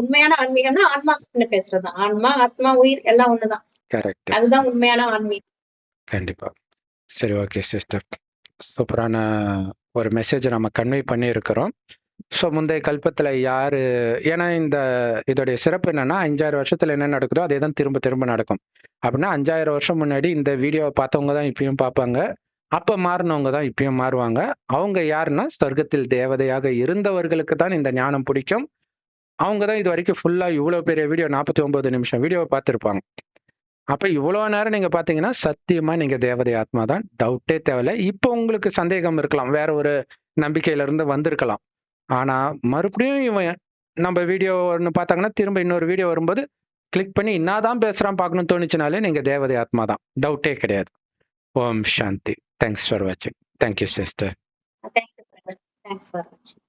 Speaker 2: உண்மையான ஆன்மீகம்னா ஆன்மா பேசுறது. ஆன்மா, ஆத்மா, உயிர் எல்லாம் ஒண்ணுதான்.
Speaker 1: கரெக்ட்.
Speaker 2: அதுதான் உண்மையான ஆன்மீகம்.
Speaker 1: கண்டிப்பா. சரி, ஓகே சிஸ்டர். சூப்பரான ஒரு மெசேஜ் நம்ம கன்வே பண்ணியிருக்கிறோம். ஸோ முந்தைய கல்பத்தில் யாரு, ஏன்னா இதோடைய சிறப்பு என்னன்னா 5000 வருஷத்துல என்ன நடக்குதோ அதே தான் திரும்ப திரும்ப நடக்கும். அப்படின்னா 5000 வருஷம் முன்னாடி இந்த வீடியோவை பார்த்தவங்க தான் இப்பயும் பார்ப்பாங்க. அப்ப மாறினவங்க தான் இப்பயும் மாறுவாங்க. அவங்க யாருன்னா சொர்க்கத்தில் தேவதையாக இருந்தவர்களுக்கு தான் இந்த ஞானம் பிடிக்கும். அவங்க தான் இது வரைக்கும் ஃபுல்லா இவ்வளவு பெரிய வீடியோ 49 நிமிஷம் வீடியோவை பார்த்துருப்பாங்க. அப்ப இவ்வளவு நேரம் நீங்க பாத்தீங்கன்னா சத்தியமா நீங்க தேவதை ஆத்மா தான், டவுட்டே தேவையில்ல. இப்போ உங்களுக்கு சந்தேகம் இருக்கலாம், வேற ஒரு நம்பிக்கையில இருந்து வந்திருக்கலாம். ஆனா மறுபடியும் இவன் நம்ம வீடியோ ஒன்று பார்த்தாங்கன்னா திரும்ப இன்னொரு வீடியோ வரும்போது கிளிக் பண்ணி என்னாதான் பேசுறான் பார்க்கணும்னு தோணுச்சுனாலே நீங்க தேவதை ஆத்மா தான். டவுட்டே கிடையாது. ஓம் சாந்தி. தேங்க்ஸ் ஃபார் வாட்சிங். Thank you sister.
Speaker 2: Thank you. Thanks for வாட்சிங்.